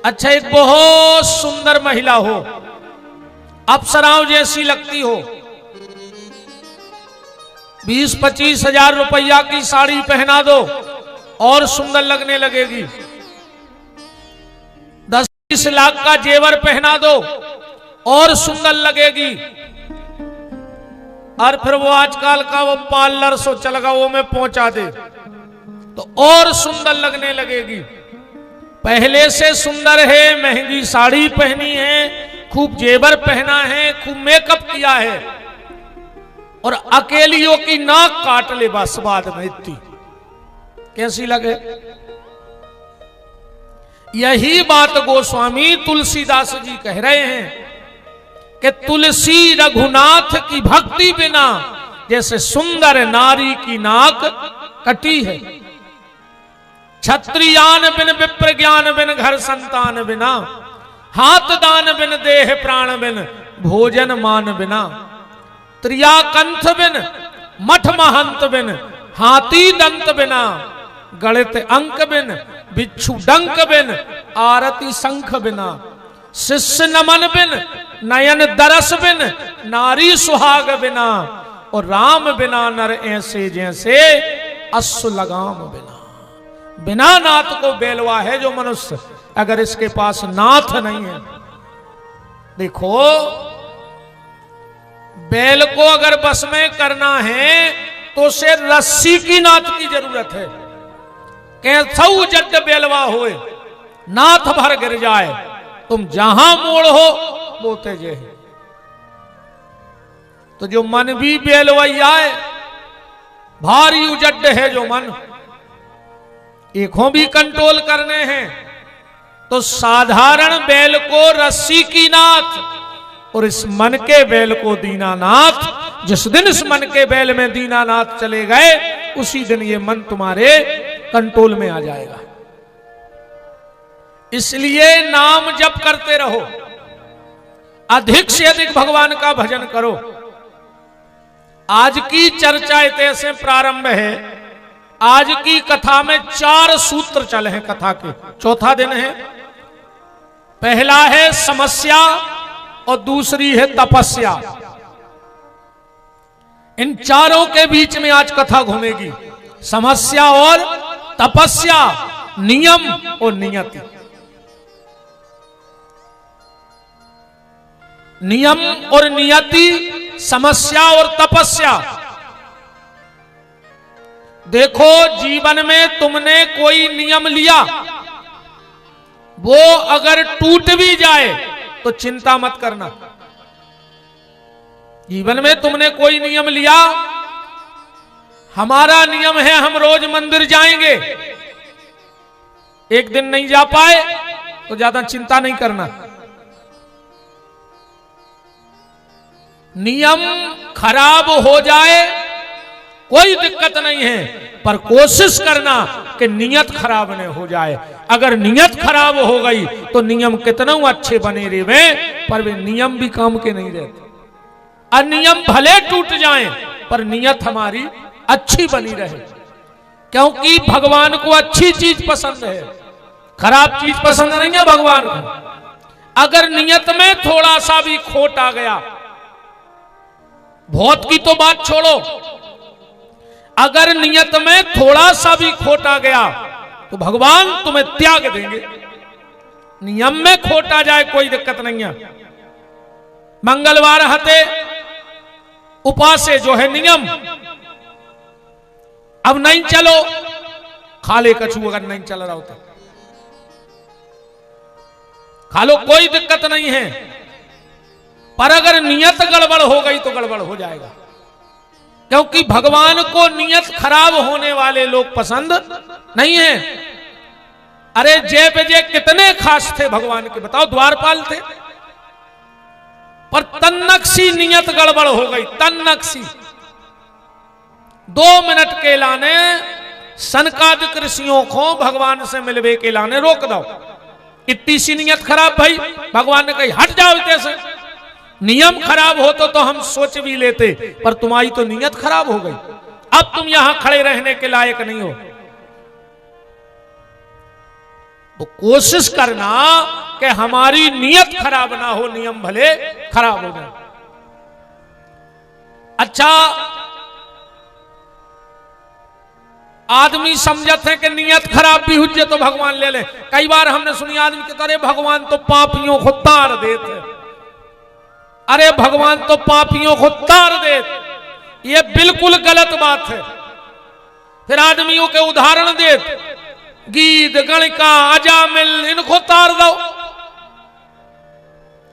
अच्छा, एक बहुत सुंदर महिला हो, अप्सराओं जैसी लगती हो, 20-25 हजार रुपया की साड़ी पहना दो और सुंदर लगने लगेगी। 10-20 लाख का जेवर पहना दो और सुंदर लगेगी। और फिर वो आजकल का वो पार्लर सो चलगा वो में पहुंचा दे तो और सुंदर लगने लगेगी। पहले से सुंदर है, महंगी साड़ी पहनी है, खूब जेवर पहना है, खूब मेकअप किया है, और अकेलियों की नाक काट ले बस बाद में, इतनी कैसी लगे। यही बात गोस्वामी तुलसीदास जी कह रहे हैं कि तुलसी रघुनाथ की भक्ति बिना जैसे सुंदर नारी की नाक कटी है। क्षत्रियान बिन विप्र ज्ञान बिन घर संतान बिना, हाथ दान बिन देह प्राण बिन भोजन मान बिना, त्रिया कंठ बिन मठ महंत बिन हाथी दंत बिना, गणित अंक बिन बिच्छू डंक बिन आरती शंख बिना, शिष्य नमन बिन नयन दरस बिन नारी सुहाग बिना, और राम बिना नर ऐसे जैसे अश्व लगाम बिना। बिना नाथ को बेलवा है जो मनुष्य, अगर इसके पास नाथ नहीं है। देखो, बैल को अगर बस में करना है तो उसे रस्सी की नाथ की जरूरत है। कैसौ जड बेलवा होए नाथ भर गिर जाए, तुम जहां मोड़ हो वो तेजे है। तो जो मन भी बेलवैया है, भारी उजड है जो मन, एखों भी कंट्रोल करने हैं, तो साधारण बैल को रस्सी की नाथ और इस मन के बैल को दीनानाथ। जिस दिन इस मन के बैल में दीनानाथ चले गए उसी दिन ये मन तुम्हारे कंट्रोल में आ जाएगा। इसलिए नाम जप करते रहो, अधिक से अधिक भगवान का भजन करो। आज की चर्चा इतने से प्रारंभ है। आज की कथा में 4 सूत्र चले हैं, कथा के 4था दिन है। पहला है समस्या और दूसरी है तपस्या। इन चारों के बीच में आज कथा घूमेगी, समस्या और तपस्या, नियम और नियति। नियम और नियति, समस्या और तपस्या। देखो, जीवन में तुमने कोई नियम लिया, वो अगर टूट भी जाए तो चिंता मत करना। जीवन में तुमने कोई नियम लिया, हमारा नियम है हम रोज मंदिर जाएंगे, एक दिन नहीं जा पाए तो ज्यादा चिंता नहीं करना। नियम खराब हो जाए कोई दिक्कत नहीं है, पर कोशिश करना कि नियत खराब न हो जाए। अगर नियत खराब हो गई तो नियम कितना अच्छे बने रहे, पर वे नियम भी काम के नहीं रहते। और नियम भले टूट जाएं पर नियत हमारी अच्छी बनी रहे, क्योंकि भगवान को अच्छी चीज पसंद है, खराब चीज पसंद नहीं है भगवान को। अगर नियत में थोड़ा सा भी खोट आ गया, बहुत की तो बात छोड़ो, अगर नियत में थोड़ा सा भी खोट आ गया तो भगवान तुम्हें त्याग देंगे। नियम में खोट आ जाए कोई दिक्कत नहीं है। मंगलवार हते उपासे जो है नियम, अब नहीं चलो, खा ले कछू, अगर नहीं चल रहा होता खा लो, कोई दिक्कत नहीं है। पर अगर नियत गड़बड़ हो गई तो गड़बड़ हो जाएगा, क्योंकि भगवान को नियत खराब होने वाले लोग पसंद नहीं है। अरे जय विजय कितने खास थे भगवान के, बताओ, द्वारपाल थे, पर तन्नक्सी नियत गड़बड़ हो गई। तन्नक्सी 2 मिनट के लाने सनकादिक ऋषियों को भगवान से मिलवे के लाने रोक दो। इतनी सी नियत खराब भाई, भगवान ने कही हट जाओ इतने से। नियम खराब हो तो हम सोच भी लेते, पर तुम्हारी तो नियत खराब हो गई, अब तुम यहां खड़े रहने के लायक नहीं हो। तो कोशिश करना कि हमारी नीयत खराब ना हो, नियम भले खराब हो जाए। अच्छा, आदमी समझते हैं कि नीयत खराब भी हुई तो भगवान ले ले। कई बार हमने सुनी आदमी कहते अरे भगवान तो पापियों को तार देते, अरे भगवान तो पापियों को तार देते। ये बिल्कुल गलत बात है। फिर आदमियों के उदाहरण देते, गीत गणिका अजामिल इनको तार दो,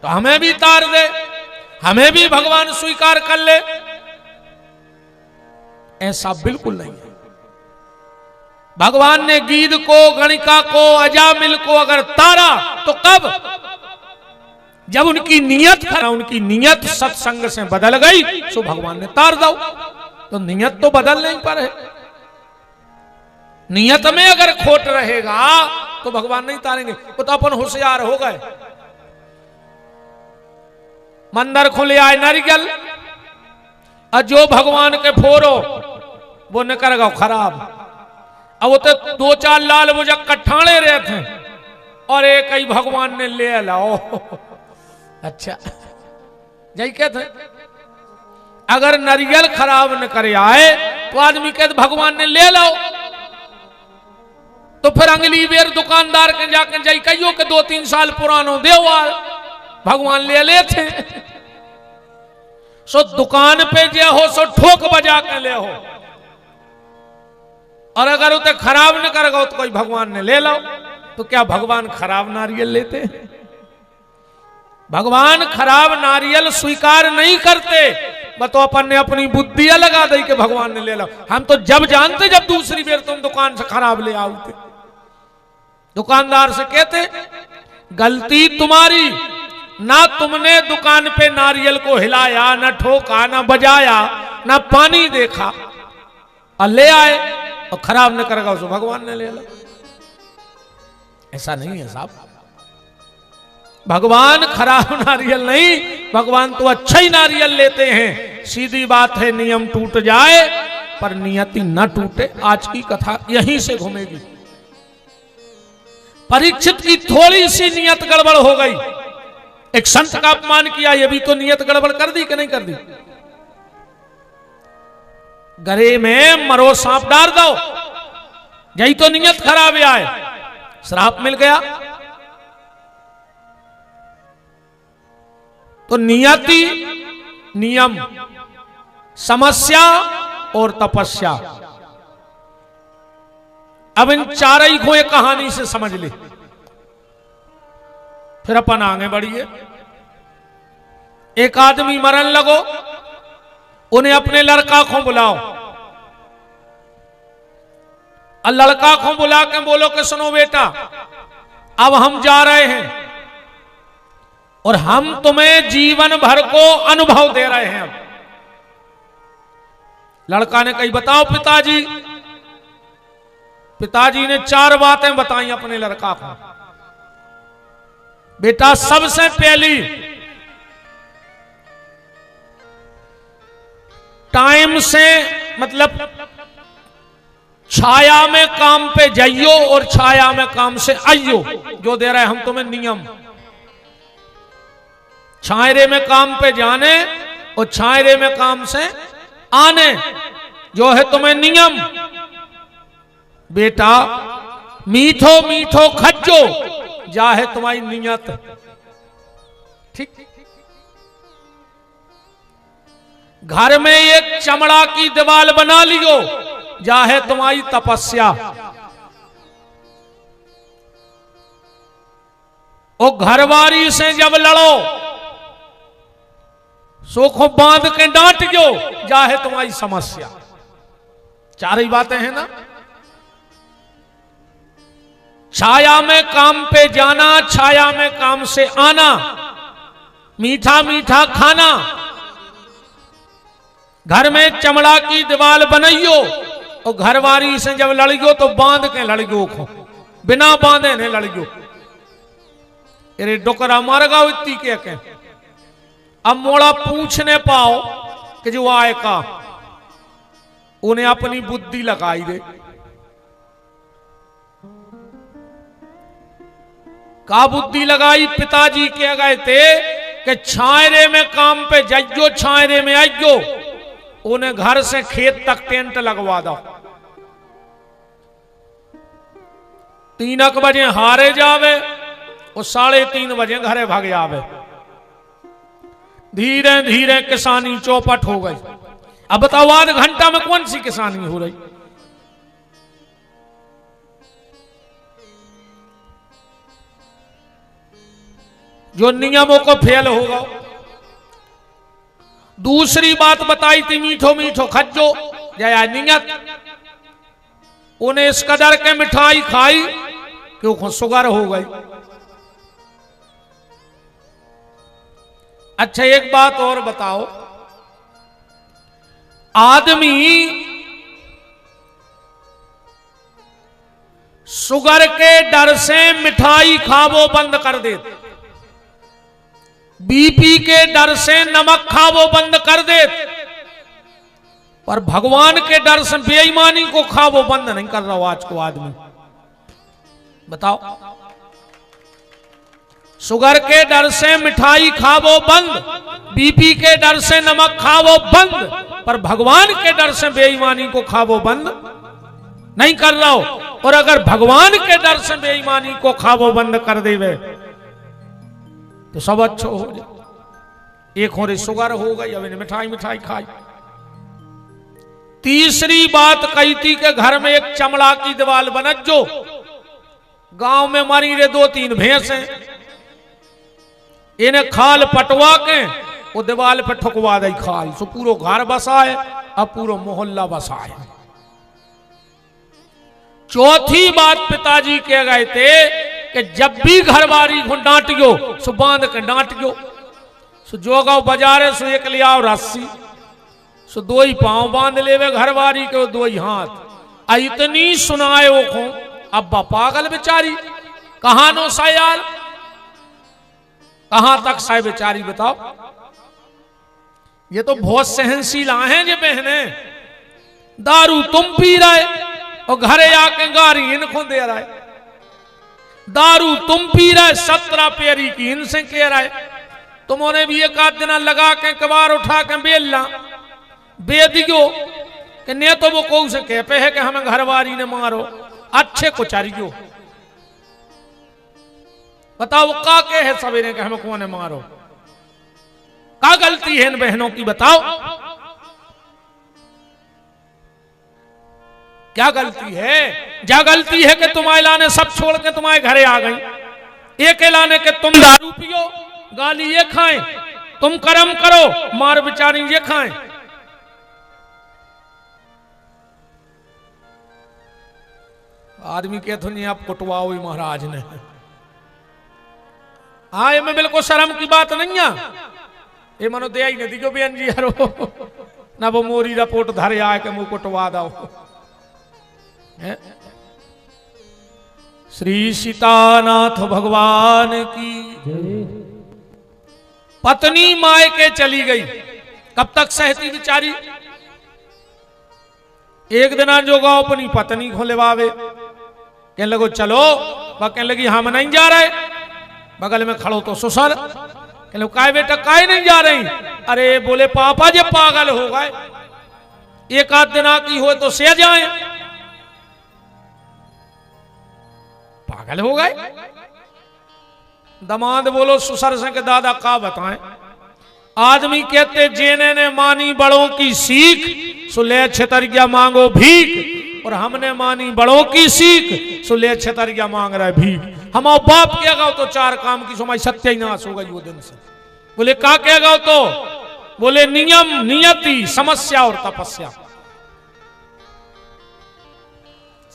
तो हमें भी तार दे, हमें भी भगवान स्वीकार कर ले। ऐसा बिल्कुल नहीं है। भगवान ने गीत को, गणिका को, अजामिल को अगर तारा तो कब? जब उनकी नीयत सत्संग से बदल गई तो भगवान ने तार दो। तो नीयत तो बदल नहीं पर है। नीयत में अगर खोट रहेगा तो भगवान नहीं तारेंगे। वो तो अपन होशियार हो गए। मंदिर खुले आए नारियल, और जो भगवान के फोरो वो न कर गो खराब। अब वो तो 2-4 लाल मुझे ठाणे रहे थे और एक ही भगवान ने ले लाओ। अच्छा, यही कहते अगर नारियल खराब न करे आए तो आदमी कहते भगवान ने ले लाओ। तो फिर अगली बेर दुकानदार के जाके जाई कहियो के 2-3 साल पुरानो देव भगवान ले लेते। सो दुकान पे जे हो सो ठोक बजा के ले हो, और अगर उसे खराब न करेगा तो कोई भगवान ने ले लो। तो क्या भगवान खराब नारियल लेते? भगवान खराब नारियल स्वीकार नहीं करते। बस तो अपन ने अपनी बुद्धियां लगा दी कि भगवान ने ले लो। हम तो जब जानते जब दूसरी बेर तुम दुकान से खराब ले आओगे। दुकानदार से कहते गलती तुम्हारी, ना तुमने दुकान पे नारियल को हिलाया, ना ठोका, ना बजाया, ना पानी देखा, और ले आए और खराब न करेगा उसको भगवान ने ले लो। ऐसा नहीं है साहब। भगवान खराब नारियल नहीं, भगवान तो अच्छा ही नारियल लेते हैं। सीधी बात है, नियम टूट जाए पर नियति न टूटे। आज की कथा यहीं से घूमेगी। परीक्षित की थोड़ी सी नियत गड़बड़ हो गई, एक संत का अपमान किया, ये भी तो नियत गड़बड़ कर दी कि नहीं कर दी? गरे में मरो सांप डाल दो, यही तो नियत खराब आए, श्राप मिल गया। तो नियति, नियम, समस्या और तपस्या, अब इन चारों को एक कहानी से समझ ले, फिर अपन आगे बढ़िए। एक आदमी मरन लगो, उन्हें अपने लड़का को बुलाओ, और लड़का को बुला के बोलो कि सुनो बेटा, अब हम जा रहे हैं और हम तुम्हें जीवन भर को अनुभव दे रहे हैं। अब लड़का ने कही बताओ पिताजी। पिताजी ने 4 बातें बताई अपने लड़का को। बेटा, सबसे पहली, टाइम से मतलब छाया में काम पे जाइयो और छाया में काम से आइयो। जो दे रहे हम तुम्हें नियम, छायरे में काम पे जाने और छायरे में काम से आने, जो है तुम्हें नियम। बेटा, मीठो मीठो खज्जो, जा है तुम्हारी नियत। ठीक। घर में एक चमड़ा की दीवार बना लियो, जा है तुम्हारी तपस्या। और घरवारी से जब लड़ो, सोखो बांध के डांट जो, जा है तुम्हारी समस्या। 4 ही बातें हैं ना। छाया में काम पे जाना, छाया में काम से आना, मीठा मीठा खाना, घर में चमड़ा की दीवार बनाइयो, और घरवारी से जब लड़ियो तो बांध के लड़ियो को, बिना बांधे ने लड़ियो। अरे डोकरा मर गो इतनी के अब मोड़ा पूछने पाओ कि जो आए का, उन्हें अपनी बुद्धि लगाई दे। का बुद्धि लगाई पिताजी कह गए थे कि छायरे में काम पे जाइयो, छायरे में आइयो, उन्हें घर से खेत तक टेंट लगवा दो। 3 बजे हारे जावे और 3:30 बजे घरे भाग आवे। धीरे धीरे किसानी चौपट हो गई। अब बताओ आध घंटा में कौन सी किसानी हो रही? जो नियमों को फेल होगा। दूसरी बात बताई थी मीठो मीठो खज्जो जया नियत, उन्हें इस कदर के मिठाई खाई कि वो शुगर हो गई। अच्छा एक बात और बताओ, आदमी शुगर के डर से मिठाई खावो बंद कर दे, बीपी के डर से नमक खावो बंद कर दे, पर भगवान के डर से बेईमानी को खावो बंद नहीं कर रहा आज को आदमी। बताओ, शुगर के डर से मिठाई खावो बंद, बीपी के डर से नमक खावो बंद, पर भगवान के डर से बेईमानी को खावो बंद नहीं कर रहा हो। और अगर भगवान के डर से बेईमानी को खावो बंद कर देवे तो सब अच्छो हो जाए। एक हो रही शुगर हो गई, अब इन्हें मिठाई मिठाई खाई। तीसरी बात कही थी कि घर में एक चमड़ा की दीवार बनत जो गांव में मरी रे 2-3 भैंस हैं, इन्हें खाल पटवा के वो दीवार पे ठुकवा दई खाल, सो पूरो घर बसाए, अब पूरो मोहल्ला बसाए। चौथी बात पिताजी कह गए थे कि जब भी घरवारी को डांटियो सो बांध के डांटियो, सो जोगाओ बाजारे सो एक ले आओ रस्सी, सो 2 ही पांव बांध लेवे घरवारी के, 2 ही हाथ। इतनी सुनाए वो को अब्बा पागल बेचारी, कहां नो सायाल, कहां तक साय बेचारी बताओ। ये तो बहुत सहनशील हैं ये बहने, दारू तुम पी रहे और घरे आके गारी इनको दे रहा है, दारू तुम पी रहे 17 पेरी की इनसे कह रहा है। तुमने भी एक आध दिन लगा के कबार उठा के बेलना बे दियो कि ने तो वो कौ से कह पे है कि हमें घरवारी ने मारो, अच्छे को चारियो। बताओ का के है सवेरे के हमें कौन मारो, का गलती है इन बहनों की बताओ, क्या गलती है? क्या गलती है कि तुम्हारे लाने सब छोड़ के तुम्हारे घरे आ गई, एक लाने के तुम दारू पियो, गाली ये खाएं, तुम कर्म करो, मार बेचारी ये खाएं। आदमी कहते नहीं आप कुटवाओ ही महाराज ने। हाँ ये में बिल्कुल शर्म की बात नहीं है, ये मनो दे ही नहीं दिखो बेन जी यारो ना वो मोरी रपोट धरे आए के मुंह कुटवा दो। श्री सीतानाथ भगवान की पत्नी माय के चली गई, कब तक सहती बिचारी। एक दिन जो गाँव अपनी पत्नी को लेवावे, कहने लगो चलो, कहने लगी हम नहीं जा रहे, बगल में खड़ो तो ससुर, कहने लगे काय बेटा काय नहीं जा रही, अरे बोले पापा जे पागल हो गए, एक आध दिन की हो तो से जाए, पागल हो गए। दमाद बोलो ससुर से के दादा का बताएं, आदमी कहते जेने ने मानी बड़ों की सीख सो ले छतरिया मांगो भीख, और हमने मानी बड़ों की सीख सो ले छतरिया मांग रहा है भीख। हमारा बाप कहेगा तो 4 काम की समाई सत्यानाश हो गई वो दिन से। बोले का कहेगा तो, बोले नियम नियति समस्या और तपस्या।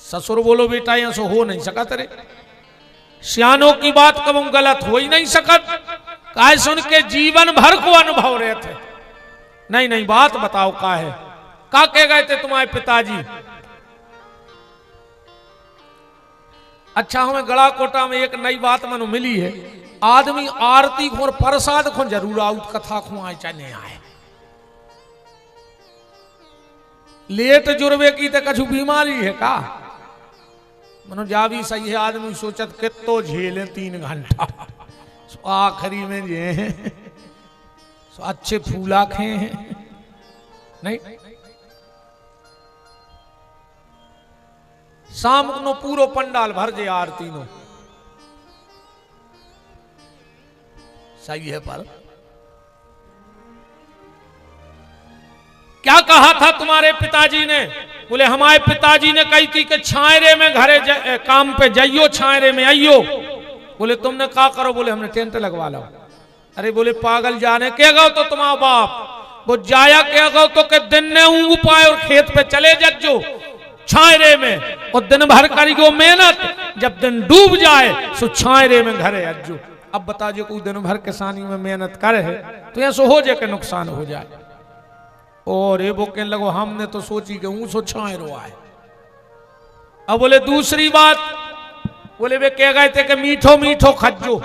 ससुर बोलो बेटा यहां से हो नहीं सका तेरे, सियानों की बात कब गलत हो ही नहीं सकत, काय सुन के जीवन भर को अनुभव रहे थे। नहीं नहीं बात बताओ का है, का कह गए थे तुम्हारे पिताजी। अच्छा हमें गड़ा कोटा में एक नई बात मनो मिली है, आदमी आरती को और प्रसाद को जरूर आउट कथा को आए चाहे नहीं आए, लेट जुर्वे की तो कछु बीमारी है का, मनो जा भी सही है, आदमी सोचत के तो झेले 3 घंटा, आखिरी में जे अच्छे फूला खे हैं नहीं। शाम को पूरो पंडाल भर जे आरती नो सही है। पर क्या कहा था तुम्हारे पिताजी ने? बोले हमारे पिताजी ने कही थी कि छायरे में घरे काम पे जाइयो, छायरे में आइयो। बोले तुमने क्या करो? बोले हमने टेंट लगवा लो। अरे बोले पागल जाने के गो तो तुम्हारा बाप वो जाया के गो तो के दिन ने ऊँग पाए और खेत पे चले जज्जो छायरे में और दिन भर करियो मेहनत, जब दिन डूब जाए सो छायरे में घरे अज्जो। अब बता जो कोई दिन भर किसानी में मेहनत करे है तो ऐसा हो जाए कि नुकसान हो जाए। और ये वो कहने लगो हमने तो सोची कि ऊँ सो छायरो आए। अब बोले दूसरी बात, बोले वे कह गए थे कि मीठो मीठो खज्जो।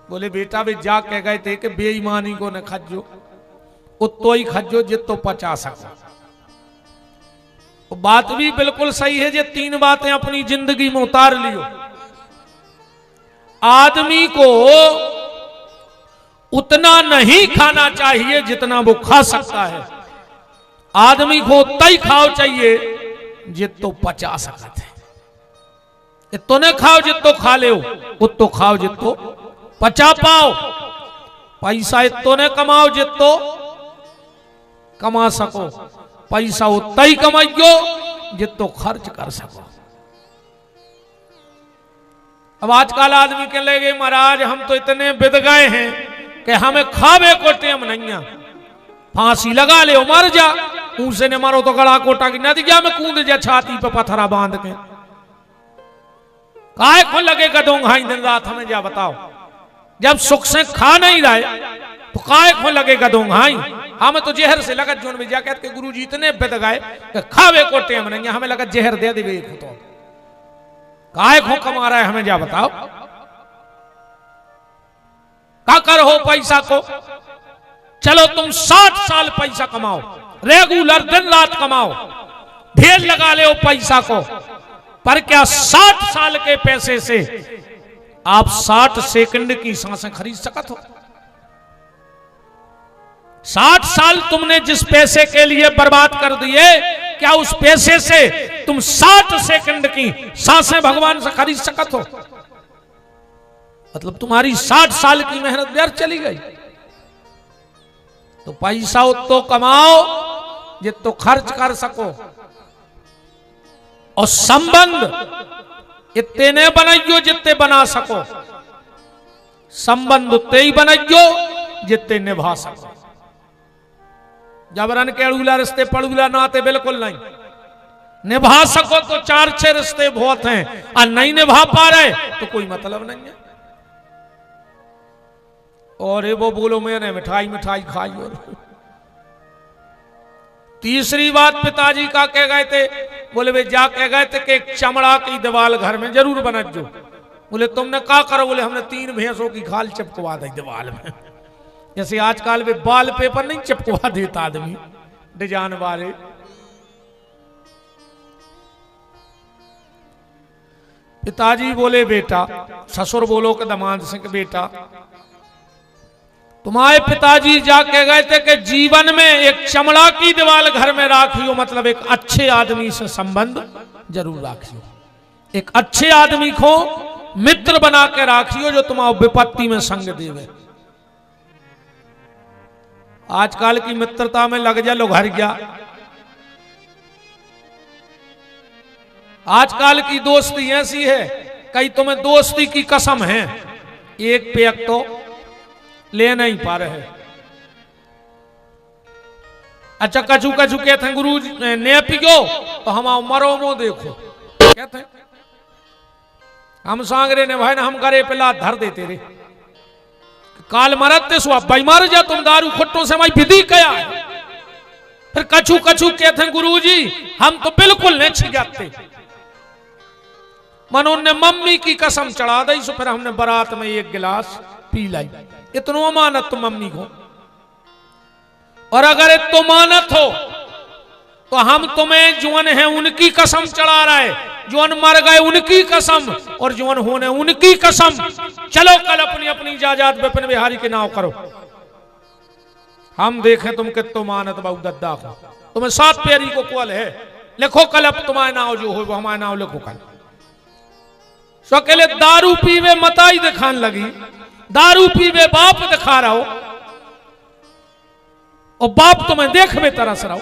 बोले बेटा वे जा कह गए थे कि बेईमानी को न खज्जो, उतो ही खज्जो जितो पचा सको। बात भी बिल्कुल सही है। ये 3 बातें अपनी जिंदगी में उतार लियो। आदमी को उतना नहीं खाना चाहिए जितना वो खा सकता है। आदमी को उतना ही खाओ चाहिए जितो पचा सकते हैं। इतो ने खाओ जितो खा ले, उतो खाओ जितो पचा पाओ। पैसा इतो ने कमाओ जितो कमा सको, पैसा उतना ही कमाइयो जितो खर्च कर सको। अब आजकल आदमी के लगे महाराज हम तो इतने बिद गए हैं कि हमें खावे को टेम नहीं है, फांसी लगा ले मर जा। ऊसे ने मारो तो गला कोटा की नदिया में कूद जा, छाती पे पत्थरा बांध के। काय को लगे गदोंघाई दिन रात? हमें जा बताओ, जब सुख से खा नहीं रहे तो काय को लगे गदोंघाई? हमें तो जहर से लगा जोन में जा कहते गुरु जी इतने बिद गए कि खावे को टेम नहीं है, हमें लगा जहर दे दे। तो काय को कमा रहा है? हमें जा बताओ। क्या कर हो पैसा को? चलो तुम 60 साल पैसा कमाओ, रेगुलर दिन रात कमाओ, ढेर लगा ले पैसा को, पर क्या 60 साल के पैसे से आप 60 सेकंड की सांसें खरीद सकते हो? 60 साल तुमने जिस पैसे के लिए बर्बाद कर दिए, क्या उस पैसे से तुम 60 सेकंड की सांसें भगवान से खरीद सकते हो? मतलब तुम्हारी 60 साल की मेहनत व्यर्थ चली गई। तो पैसा उतो कमाओ जितो खर्च कर सको, और संबंध इतने ने बनाइयो जितने बना सको। संबंध उतने ही बनाइयो जितने निभा सको। जबरन केड़ूला रिश्ते पड़ूला नाते बिल्कुल नहीं। निभा सको तो 4-6 रिश्ते बहुत हैं, और नहीं निभा पा रहे तो कोई मतलब नहीं है। और ये वो बोलो मैंने मिठाई मिठाई खाई। और तीसरी बात पिताजी का कह गए थे, बोले वे जा कह गए थे कि एक चमड़ा की दीवार घर में जरूर बना जो। बोले तुमने क्या करो? बोले हमने 3 भैंसों की खाल चिपकवा दी दीवार में। जैसे आजकल वे बाल पेपर नहीं चिपकवा देता आदमी डिजाइन वाले। पिताजी बोले बेटा, ससुर बोलो के दामाद से बेटा तुम्हारे पिताजी जाके गए थे कि जीवन में एक चमड़ा की दीवार घर में राखियो, मतलब एक अच्छे आदमी से संबंध जरूर राखियो। एक अच्छे आदमी को मित्र बना के राखियो जो तुम्हारे विपत्ति में संग देवे। आजकल की मित्रता में लग जा लो घर गया। आजकल की दोस्ती ऐसी है, कई तुम्हें दोस्ती की कसम है, एक पे एक तो ले नहीं पा रहे। अच्छा कछु कछु कहते हैं गुरु ने पियो तो हम मरो मो देखो कहते हैं। हम सांगरे ने भाई ना हम करे पिला धर देते रे काल मरते सो आप भाई मार जा तुम दारू खट्टों से माई विधि कया है। फिर कछु कछु कहते हैं गुरु जी हम तो बिल्कुल नहीं छिजाते। मनो ने मम्मी की कसम चढ़ा दी, सो फिर हमने बारात में 1 गिलास पी लाई। इतना मानत तो मम्मी को, और अगर इतो मानत हो तो हम तुम्हें जुअन है उनकी कसम चढ़ा रहे जोन मर गए उनकी कसम और जोन होने उनकी कसम। चलो कल अपनी अपनी जायदाद विपिन बिहारी के नाव करो, हम देखें तुम कितो मानत बाबू दद्दा को। तुम्हें 7 पेरी को कुल है, लिखो कल अब तुम्हारे नाव जो हो वो हमारे नाव लिखो कल। सो अकेले दारू पीवे मताई दिखाने लगी, दारू पीवे बाप दिखा रहा हो और बाप तुम्हें देखवे तरस रहो।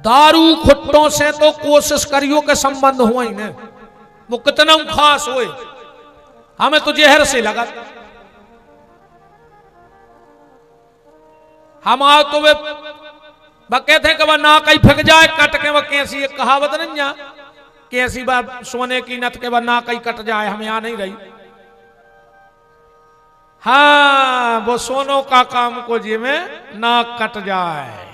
दारू खुट्टों से तो कोशिश करियो के संबंध हुआ ही ने, वो कितना खास होए, हमें तो जहर से लगा। हम आओ तो वे कहते हैं कि वह ना कहीं फेंक जाए कट के, वह कैसी एक कहावत नहीं जा कैसी बात सोने की नथ के वह ना कहीं कट जाए, हम यहां नहीं रही। हाँ वो सोनो का काम को जी में ना कट जाए,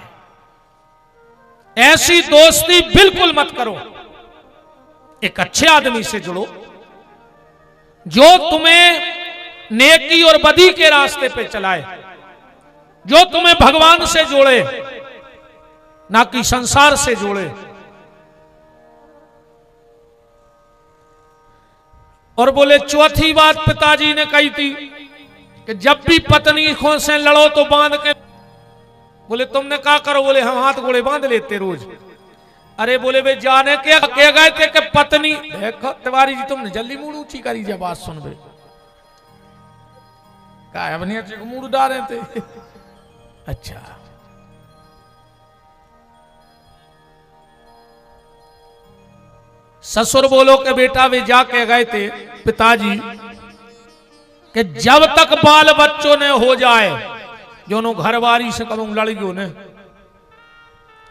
ऐसी दोस्ती बिल्कुल मत करो। एक अच्छे आदमी से जुड़ो जो तुम्हें नेकी और बदी के रास्ते पे चलाए, जो तुम्हें भगवान से जोड़े ना कि संसार से जोड़े। और बोले चौथी बात पिताजी ने कही थी कि जब भी पत्नी खो से लड़ो तो बांध के, बोले तुमने क्या करो, बोले हम हाथ गोड़े बांध लेते रोज। अरे बोले वे जाने के कह गए थे कि पत्नी, देखो तिवारी जी तुमने जल्दी मूड ऊंची करी जब बात सुन बे का मूड डाले थे। अच्छा ससुर बोलो के बेटा वे जाके गए थे पिताजी कि जब तक बाल बच्चों ने हो जाए, जो नो घरवारी से कहूं लड़कियों ने,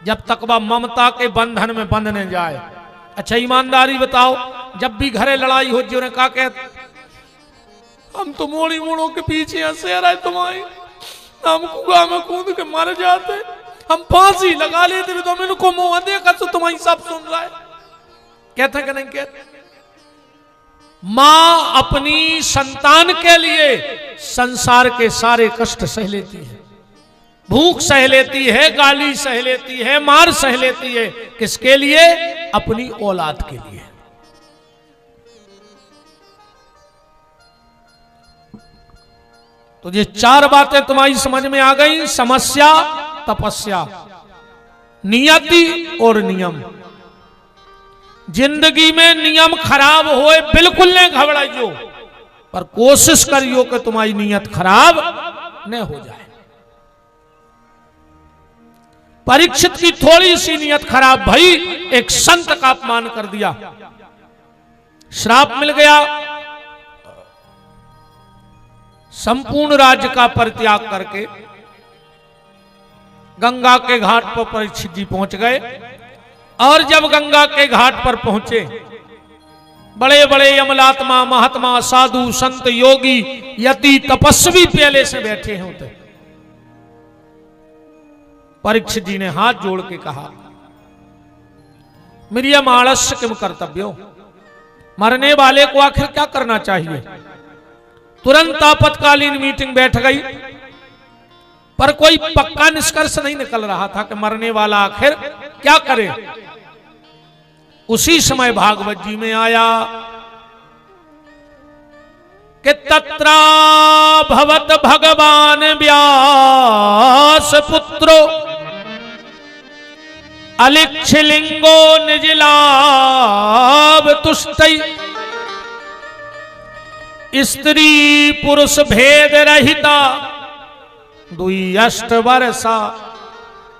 जब तक वह ममता के बंधन में बंधने जाए। अच्छा ईमानदारी बताओ, जब भी घरे लड़ाई हो जो ने कहा के हम तो मोड़ी मोड़ों के पीछे हंसे रहे तुम्हारी, हम कुआ में कूद के मर जाते, हम फांसी लगा लेते तो इनको मुंह देखा तो तुम्हारी सब सुन रहा है। कहते कि नहीं कहते? मां अपनी संतान के लिए संसार के सारे कष्ट सह लेती है, भूख सह लेती है, गाली सह लेती है, मार सह लेती है। किसके लिए? अपनी औलाद के लिए। तो ये 4 बातें तुम्हारी समझ में आ गई, समस्या, तपस्या, नियति और नियम। जिंदगी में नियम खराब होए बिल्कुल नहीं घबराइयो, पर कोशिश करियो कि तुम्हारी नियत खराब न हो जाए। परीक्षित की थोड़ी सी नियत खराब भई, एक संत का अपमान कर दिया, श्राप मिल गया, संपूर्ण राज्य का परित्याग करके गंगा के घाट पर परीक्षित जी पहुंच गए। और जब गंगा के घाट पर पहुंचे, बड़े बड़े अमलात्मा, महात्मा, साधु, संत, योगी, यति, तपस्वी पहले से बैठे होते। परीक्षित जी ने हाथ जोड़ के कहा, मिरियम आलस्य किम कर्तव्यो, मरने वाले को आखिर क्या करना चाहिए। तुरंत आपातकालीन मीटिंग बैठ गई, पर कोई पक्का निष्कर्ष नहीं निकल रहा था कि मरने वाला आखिर क्या करे। उसी समय भागवत जी में आया कि तत्रा भवत भगवान व्यास पुत्रो अलिक्षलिंगो निजलाभ तुष्टै स्त्री पुरुष भेद रहिता 2 अष्ट वर्षा।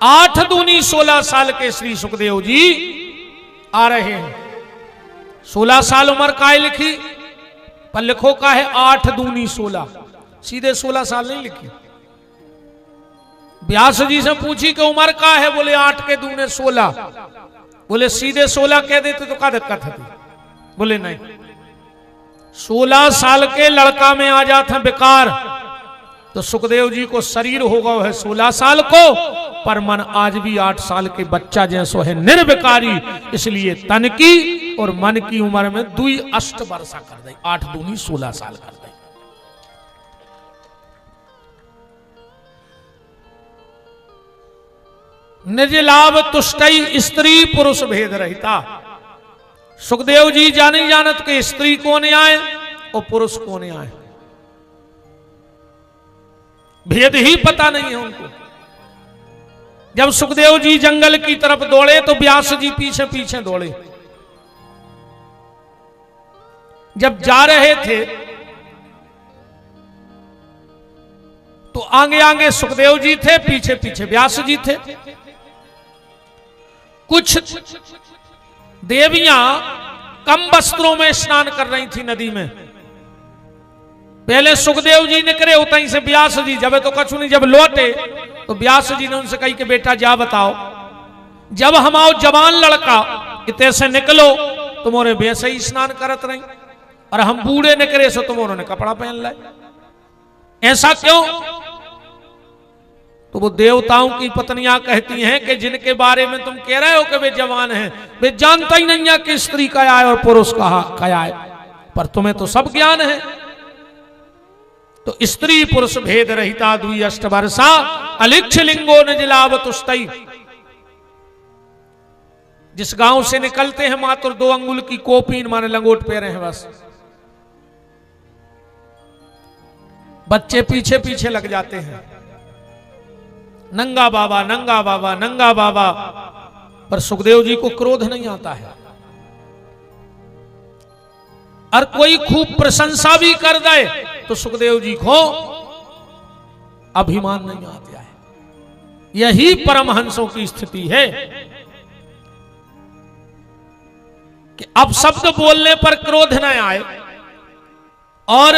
8 दूनी 16 साल के श्री सुखदेव जी आ रहे हैं। 16 साल उम्र का है लिखी, पर लिखो का है 8 दूनी 16, सीधे 16 साल नहीं लिखी। व्यास जी से पूछी कि उम्र का है, बोले 8 के दूने 16, बोले सीधे 16 कह देते तो क्या दिक्कत है? बोले नहीं, 16 साल के लड़का में आ जाते हैं बेकार, तो सुखदेव जी को शरीर होगा है 16 साल को, पर मन आज भी 8 साल के बच्चा जैसो है, निर्विकारी। इसलिए तन की और मन की उम्र में 2 अष्ट वर्षा कर दे, 8 दूनी 16 साल कर दे। निज लाभ तुष्टई स्त्री पुरुष भेद रहता। सुखदेव जी जानी जानत के स्त्री कौन आए और पुरुष कौन आए, भेद ही पता नहीं है उनको। जब सुखदेव जी जंगल की तरफ दौड़े तो व्यास जी पीछे पीछे दौड़े। जब जा रहे थे तो आगे आगे सुखदेव जी थे, पीछे पीछे व्यास जी थे। कुछ देवियां कम वस्त्रों में स्नान कर रही थी नदी में। पहले सुखदेव जी निकले उतई से व्यास जी जब तो कछु नहीं, जब लौटे तो व्यास जी ने उनसे कही कि बेटा जा बताओ, जब हम आओ जवान लड़का इतने से निकलो तुम्हारे वैसे ही स्नान करत रही, और हम बूढ़े निकले सो तुम्हारों ने कपड़ा पहन लाए, ऐसा क्यों? तो वो देवताओं की पत्नियां कहती हैं कि जिनके बारे में तुम कह रहे हो कि वे जवान हैं, वे जानता ही नहीं है कि स्त्री क्या है और पुरुष क्या है, पर तुम्हें तो सब ज्ञान है। तो स्त्री पुरुष भेद रहिता द्वि अष्ट वर्षा अलिक्ष लिंगो निज लाभ तुष्टई। जिस गांव से निकलते हैं मात्र 2 अंगुल की कोपीन माने लंगोट पे रहे हैं, बस बच्चे पीछे पीछे लग जाते हैं, नंगा बाबा नंगा बाबा नंगा बाबा। पर सुखदेव जी को क्रोध नहीं आता है, और कोई खूब प्रशंसा भी कर दे तो सुखदेव जी को अभिमान नहीं आता है। यही परमहंसों की स्थिति है कि अब शब्द बोलने पर क्रोध न आए और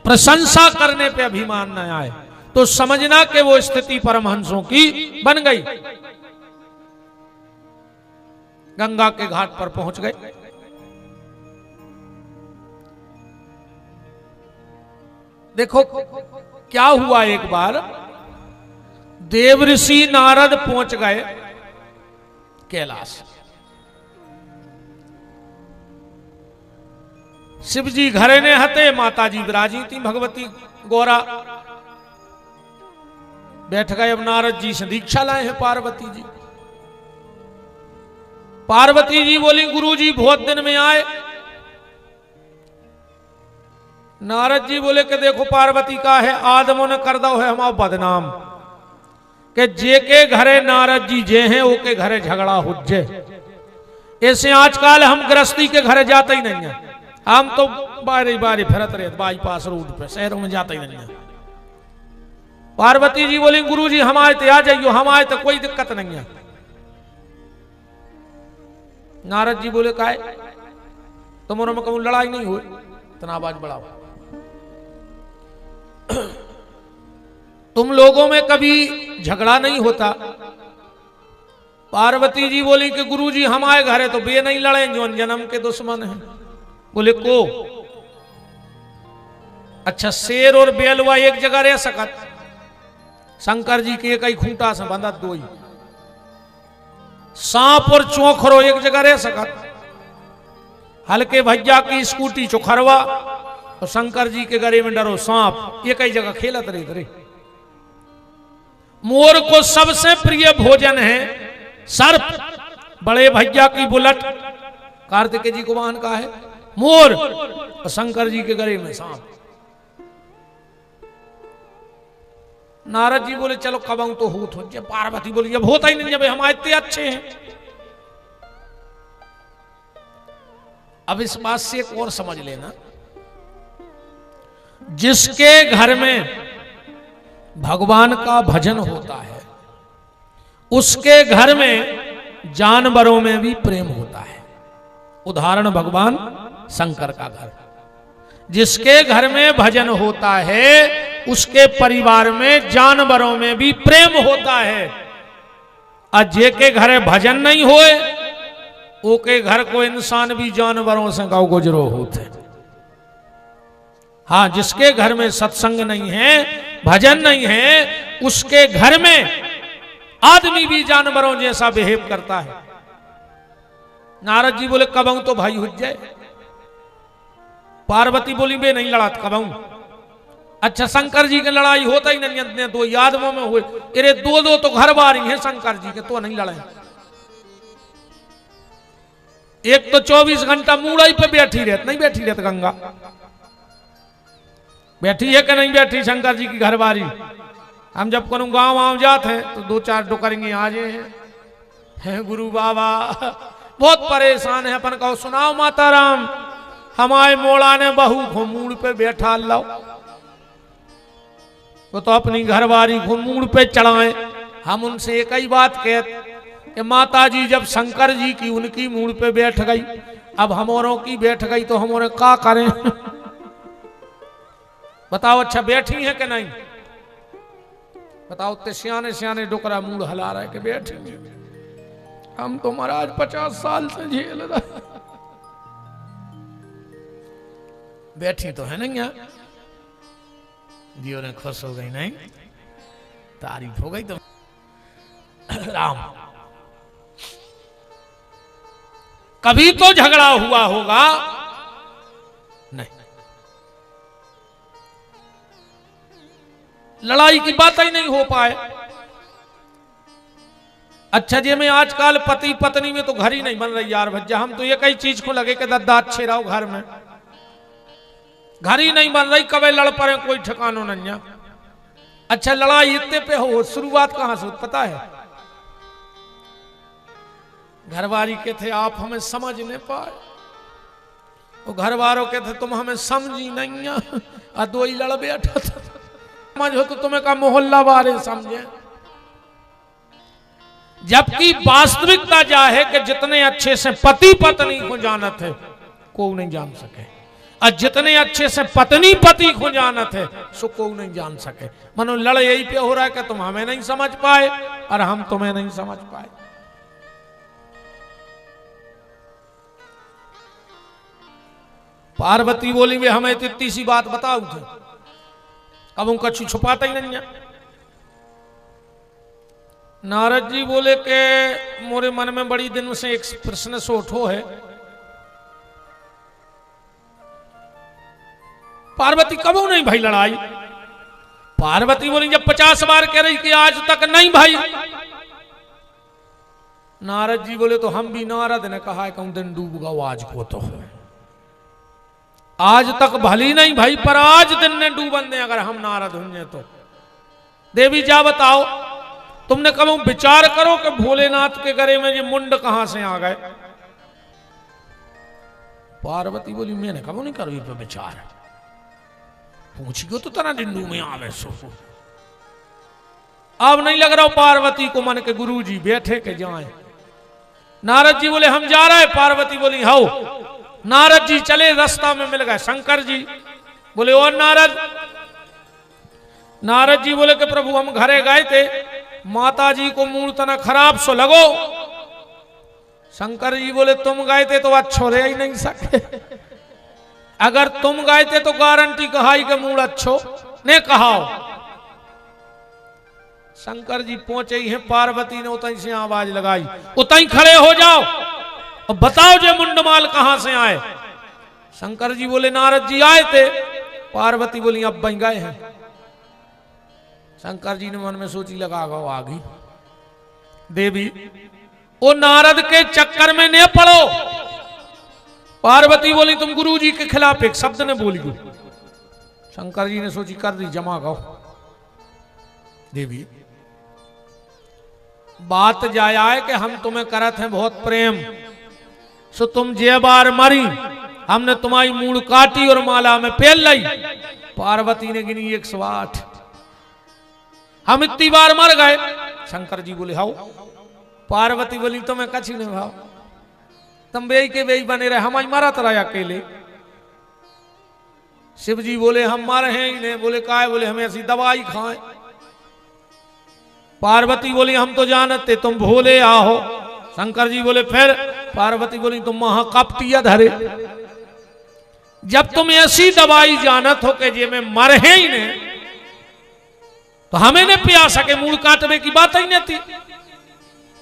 प्रशंसा करने पे अभिमान न आए, तो समझना कि वो स्थिति परमहंसों की बन गई। गंगा के घाट पर पहुंच गए। देखो क्या हुआ, एक बार देवऋषि नारद पहुंच गए कैलाश। शिव जी घरे ने हते, माता जी विराजी थी भगवती गौरा। बैठ गए। अब नारद जी से दीक्षा लाए हैं पार्वती जी। पार्वती जी बोली गुरु जी बहुत दिन में आए। नारद जी बोले कि देखो पार्वती का है आदमो न कर दो है हमारा बदनाम के जे के घरे नारद जी जे हैं वो के घरे झगड़ा हुज्जे। ऐसे आजकल हम गृहस्थी के घरे जाते ही नहीं है, हम तो बारी बारी फिरत रहे बाईपास रोड पे, शहरों में जाते ही नहीं है। पार्वती जी बोली गुरु जी हमारे तो आ जाइयो, हमारे तो कोई दिक्कत नहीं है। नारद जी बोले काहे तुम्हारों में कहूं लड़ाई नहीं हुई, इतना आवाज बढ़ाओ। तुम लोगों में कभी झगड़ा नहीं होता। पार्वती जी बोली कि गुरु जी हमारे घर है तो बे नहीं लड़े जो जन्म के दुश्मन हैं। बोले को अच्छा शेर और बेलवा एक जगह रह सकत, शंकर जी के एक ही खूंटा से बंधा दो ही। सांप और चौखरो एक जगह रह सकत, हल्के भैया की स्कूटी चोखरवा और शंकर जी के गले में डरो सांप, एक ही जगह खेलत रहे। मोर को सबसे प्रिय भोजन है सर्प, बड़े भैया की बुलेट, कार्तिकेय जी को वाहन का है मोर, और शंकर जी के गले में सांप। नारद जी बोले चलो कब तो होत हो जाए। पार्वती बोली जब होता ही नहीं, जब हमारे इतने अच्छे हैं। अब इस बात से एक और समझ लेना, जिसके घर में भगवान का भजन होता है उसके घर में जानवरों में भी प्रेम होता है। उदाहरण भगवान शंकर का घर, जिसके घर में भजन होता है उसके परिवार में जानवरों में भी प्रेम होता है। और जे के घर भजन नहीं होए ओके घर को इंसान भी जानवरों से गाँव गुजरो होते। हाँ, जिसके घर में सत्संग नहीं है, भजन नहीं है, उसके घर में आदमी भी जानवरों जैसा बिहेव करता है। नारद जी बोले कब तो भाई हो जाए। पार्वती बोली बे नहीं लड़ात कब। अच्छा शंकर जी की लड़ाई होता ही नहीं, दो यादवों में हुए, अरे दो दो तो घर बारी है शंकर जी के, तो नहीं लड़े। एक तो 24 घंटा मूड़ाई पे बैठी रहती, नहीं बैठी रहती गंगा, बैठी है कि नहीं बैठी शंकर जी की घरवारी। हम जब कोनो गांव आव जाते हैं तो 2-4 डोकरेंगे आ जाए हैं गुरु बाबा बहुत परेशान है, अपन कहो सुनाओ माता राम, हमारे मोड़ा ने बहू को मूड़ पे बैठा लो, वो तो अपनी घरवारी को मूड़ पे चढ़ाए। हम उनसे एक ही बात कहते कि माता जी जब शंकर जी की उनकी मूड़ पे बैठ गई, अब हमारों की बैठ गई तो हमारे क्या करें बताओ। अच्छा बैठी है कि नहीं बताओ, ते सियाने सियाने डोकरा मूड हला रहा है कि बैठे, हम तो महाराज 50 साल से झेल रहे, बैठी तो है नहीं यार। जियो ने खुश हो गई, नहीं तारीफ हो गई तो राम। कभी तो झगड़ा हुआ होगा, नहीं लड़ाई की बात ही नहीं हो पाए। अच्छा जी में आजकल पति पत्नी में तो घर ही नहीं बन रही यार भज्जा, हम तो ये कई चीज को लगे कि दद्दा अच्छे रहो घर में, घर ही नहीं बन रही, कभी लड़ पड़े कोई ठिकानो नहीं। अच्छा लड़ाई इतने पे हो, शुरुआत कहां से पता है, घरवारी के थे आप हमें समझ नहीं पाए, वो घर वालों के थे तुम हमें समझी नहीं, आ दो ही लड़ बैठा था, समझ हो तो तुम्हें का मोहल्ला वाले समझे। जबकि वास्तविकता जा है कि जितने अच्छे से पति पत्नी को जानत है को नहीं जान सके, और जितने अच्छे से पत्नी पति को जानत है सो को नहीं जान सके। मनो लड़ यही पे हो रहा है कि तुम हमें नहीं समझ पाए और हम तुम्हें नहीं समझ पाए। पार्वती बोली वे हमें इतनी सी बात बताओ थे, अब उनका छुपाता ही नहीं है। नारद जी बोले कि मोरे मन में बड़ी दिन से एक प्रश्न सोठो है, पार्वती कबू नहीं भाई लड़ाई। पार्वती बोली जब 50 बार कह रही कि आज तक नहीं भाई। नारद जी बोले तो हम भी नारद ने कहा है कहूं दिन डूब गो आज को, तो आज तक भली नहीं भाई पर आज दिन ने डूबन दे, अगर हम नारद होंगे तो। देवी जा बताओ तुमने कबू विचार करो कि भोलेनाथ के गले में ये मुंड कहां से आ गए। पार्वती बोली मैंने कबू नहीं करो पे विचार, पूछियो तो तना डिंडू में आवे सो। अब नहीं लग रहा पार्वती को मन के गुरु जी बैठे के जाए। नारद जी बोले हम जा रहे, पार्वती बोली हाउ। नारद जी चले, रास्ता में मिल गए शंकर जी। बोले और नारद, नारद जी बोले कि प्रभु हम घरे गए थे, माता जी को मूड तना खराब सो लगो। शंकर जी बोले तुम गए थे तो अच्छो रह ही नहीं सके, अगर तुम गए थे तो गारंटी कहाई के मूड अच्छो ने कहाओ। शंकर जी पहुंचे ही हैं, पार्वती ने उतई से आवाज लगाई उतई खड़े हो जाओ और बताओ जे मुंडमाल कहां से आए। शंकर जी बोले नारद जी आए थे। पार्वती बोली अब बन गए हैं। शंकर जी ने मन में सोची लगा गो आ गई। देवी ओ नारद के चक्कर में न पड़ो। पार्वती बोली तुम गुरु जी के खिलाफ एक शब्द ने बोली। शंकर जी ने सोची कर दी जमा गो। देवी बात जाया है कि हम तुम्हें करत हैं बहुत प्रेम, सो तुम जे बार मरी हमने तुम्हारी मूड़ काटी और माला में पेल ली। पार्वती ने गिनी 108। हम इतनी बार मर गए। शंकर जी बोले हाउ। पार्वती बोली तुम्हें कछी नहीं भाव, तुम बेई के बेई बने रहे, हम मरत रहे अकेले। शिव जी बोले हम मर हैं ही नहीं। बोले काय? बोले हमें ऐसी दवाई खाएं। पार्वती बोली हम तो जानते तुम भोले आहो। शंकर जी बोले फिर? पार्वती बोली तुम महाकपटिया धरे, जब तुम ऐसी दवाई जानत हो कि जे में मर है ही नहीं तो हमें ने पिया सके, मूड काटने की बात ही नहीं थी।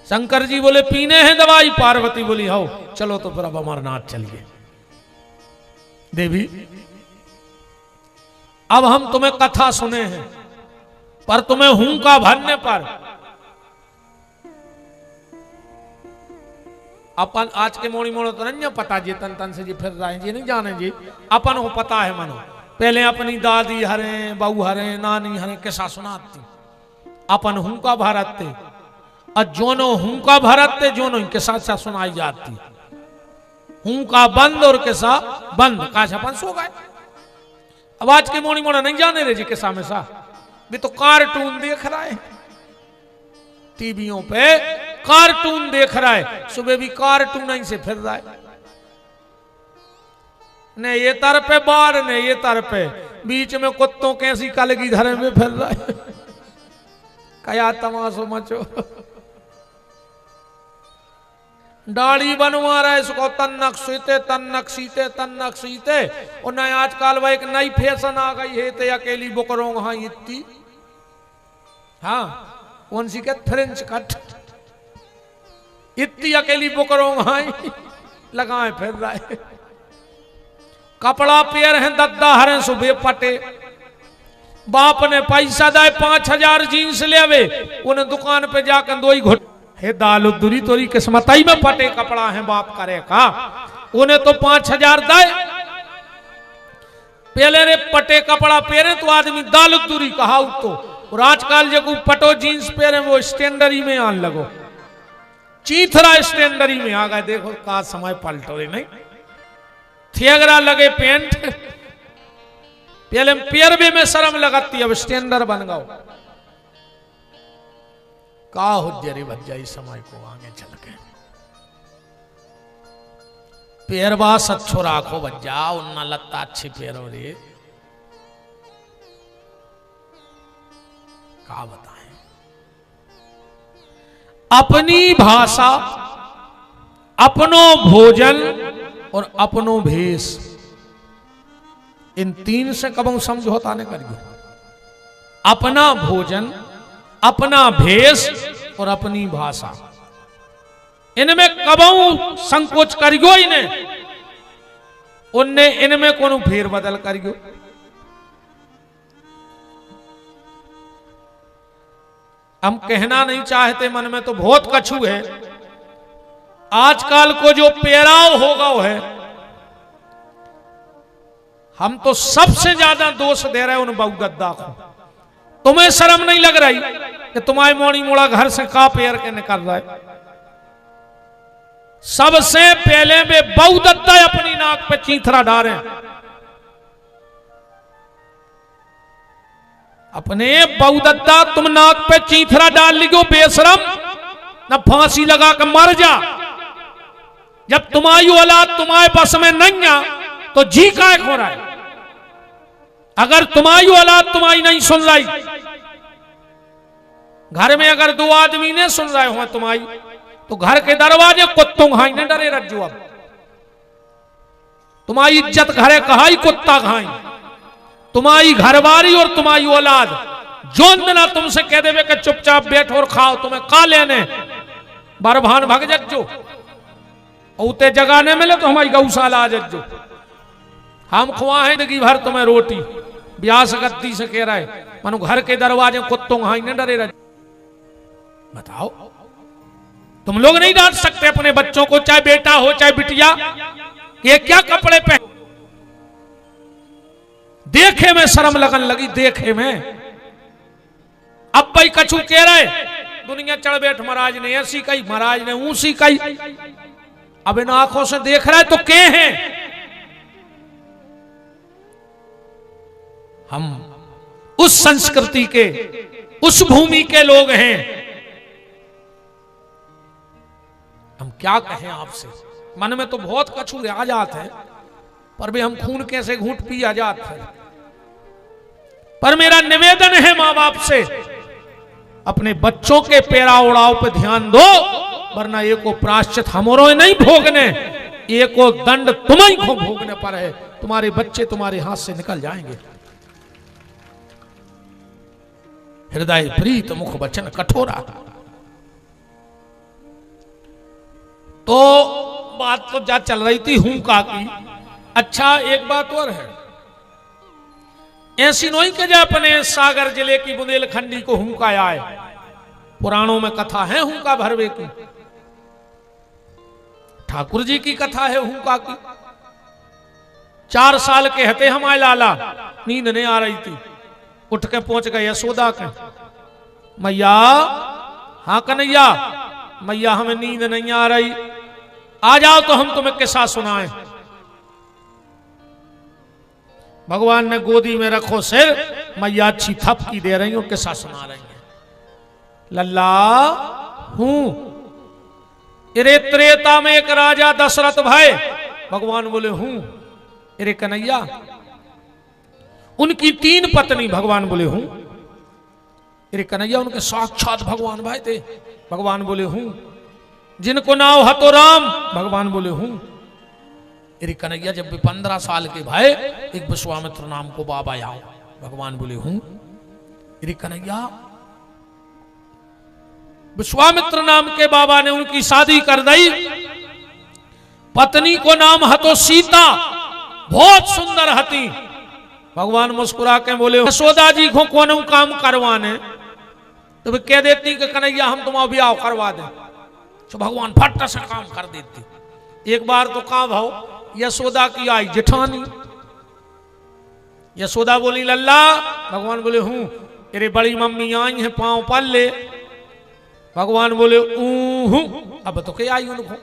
शंकर जी बोले पीने हैं दवाई। पार्वती बोली हो चलो तो फिर अब अमरनाथ चलिए। देवी अब हम तुम्हें कथा सुने हैं, पर तुम्हें हुंका भरने पर अपन आज के मोड़ी मोड़ो तो नहीं पता जी, तन तन से जी फिर रहे जी नहीं जाने जी, अपन को पता है मनो। पहले अपनी दादी हरे, बहू हरे, नानी हरे किस्सा सुनाती, अपन हुंका भरते, और जोनो हुंका भरते जोनो किस्सा सुनाई जाती। हुंका बंद और किस्सा बंद, काश अपन सो गए। अब आज के मोड़ी मोड़ा नहीं जाने रहे जी किस्सा में सा, भी तो कार्टून देख रहा है, टीवियों पे कार्टून देख रहा है, सुबह भी कार्टून ही से फिर रहा है, ने ये तर पे बार ने ये तर पे, बीच में कुत्तों कैसी कलगी धरे में फिर रहा है। कया तमाशो मचो, दाढ़ी बनवा रहा है इसको, तन्नक सीते तन्नक सीते तन्नक सीते। और नए आजकल वह एक नई फैशन आ गई है, ते अकेली बुकरों हाँ इतनी, हाँ कौन सी कहते फ्रेंच कट, इतनी अकेली बुकरों हाँ लगाए फिर रहा है। कपड़ा पेर हैं दद्दा हरे सुबह पटे, बाप ने पैसा दाए 5000 जीन्स ले आवे, उन्हें दुकान पे जाकर दो ही घुट हे दाल दुरी तोरी किस्मत ही में पटे कपड़ा है बाप करे का, उन्हें तो 5000 दाए। पहले रे पटे कपड़ा पेरे तो आदमी दाल दूरी कहा तो, और आजकल जो पटो जीन्स पहने वो स्टैंडरी में आन लगो, चीथरा स्टैंडरी में आ गए। देखो का समय पलटो रे नहीं, थियगरा लगे पेंट, पहले पेरवे में शर्म लगाती, अब स्टैंडर बन गओ। का हुज्जरी बच जाई समय को आगे चल के, पेरवा सच्छो राखो बज्जा, उन्ना लत्ता अच्छी पेरो रे, का बताएं। अपनी भाषा, अपनो भोजन और अपनो भेष, इन तीन से कबू समझौता नहीं करियो। अपना भोजन, अपना भेष और अपनी भाषा, इनमें कबू संकोच करियो ही नहीं, उनने इनमें कोनो फेर बदल करियो। हम कहना नहीं चाहते, मन में तो बहुत कछु है। आजकल को जो पेराव होगा वो है, हम तो सबसे ज्यादा दोष दे रहे हैं उन बहुगद्दा को। तुम्हें शर्म नहीं लग रही कि तुम्हारे मोड़ी मोड़ा घर से का पेर के निकल रहा है? सबसे पहले वे बहुदत्ता अपनी नाक पे चीथरा डाले, अपने बहुदत्ता तुम नाक पे चीथरा डाल लियो बेशरम, न फांसी लगा कर मर जा। जब तुम्हारी औलाद तुम्हारे बस में नहीं आ तो जी काय खो रहा है? अगर तुम्हारी औलाद तुम्हारी नहीं सुन रही, घर में अगर दो आदमी ने सुन रहे हो तुम्हारी, तो घर के दरवाजे कुत्तों घाई न डरे रज्जू। अब तुम्हारी इज्जत घरे कहाई कुत्ता घाई, तुम्हारी घरवारी और तुम्हारी औलाद जो ना तुमसे कह देवे कि चुपचाप बैठो और खाओ, तुम्हें का लेने बरभान भग जज्जो, उते जगह नहीं मिले तो हमारी गौशाला आ जज्जो। हम खुआएं जिंदगी भर तुम्हें रोटी, ब्यास गद्दी से कह रहे मनु घर के दरवाजे कुत्तों घाई न डरे रज्जो। बताओ, तुम लोग नहीं डांट सकते अपने बच्चों को, चाहे बेटा हो चाहे बिटिया, ये क्या कपड़े पहन? देखे में शर्म लगन लगी, देखे में। अब भाई कछु कह रहे दुनिया चढ़ बैठ, महाराज ने ऐसी कही, महाराज ने ऊंसी कही। अब इन आंखों से देख रहा है तो के हैं हम? उस संस्कृति के, उस भूमि के लोग हैं। हम क्या कहें आपसे? मन में तो बहुत कछु आ जाते हैं, पर भी हम खून कैसे घूंट पी आ जाते हैं। पर मेरा निवेदन है मां बाप से, अपने बच्चों के पेरा उड़ाव पे ध्यान दो, वरना एक को प्राश्चित हमरो नहीं भोगने, एक को दंड तुम्हें को भोगने पर है। तुम्हारे बच्चे तुम्हारे हाथ से निकल जाएंगे। हृदय प्रीत मुख वचन कठोरा। तो बात तो जा चल रही थी हुंका की। अच्छा, एक बात और है, ऐसी नहीं के जो अपने सागर जिले की बुंदेलखंडी को हुंकाया है, पुराणों में कथा है हुंका भरवे की, ठाकुर जी की कथा है हुंका की। 4 साल के हते हमारे लाला, नींद नहीं आ रही थी, उठ के पहुंच गए यशोदा के, मैया, हाँ कन्हैया, मैया हमें नींद नहीं आ रही, आ जाओ तो हम तुम्हें किस्सा सुनाएं। भगवान ने गोदी में रखो सिर, मैया अच्छी थपकी दे रही हूं, किस्सा सुना रही है। लल्ला हूं, अरे त्रेता में एक राजा दशरथ भाई, भगवान बोले हूं। अरे कन्हैया, उनकी 3 पत्नी, भगवान बोले हूं। अरे कन्हैया, उनके साक्षात भगवान भाई थे, भगवान बोले हूं। जिनको नाव हतो राम, भगवान बोले हूं। अरे कन्हैया, जब भी 15 साल के भाई एक विश्वामित्र नाम को बाबा आओ, भगवान बोले हूं। अरे कन्हैया, विश्वामित्र नाम के बाबा ने उनकी शादी कर दी, पत्नी को नाम हतो सीता, बहुत सुंदर हती। भगवान मुस्कुरा के बोले यशोदा जी को कौन काम करवाने, तो वे कह देती कि कन्हैया हम तुम्हारा ब्याह करवा दें, तो भगवान फट से काम कर देते। एक बार तो कहा भाव यशोदा की आई जेठानी, यशोदा बोली लल्ला, भगवान बोले हूं। अरे बड़ी मम्मी आई है, पांव पल ले, भगवान बोले ऊहू। अब तो क्या आई उनको,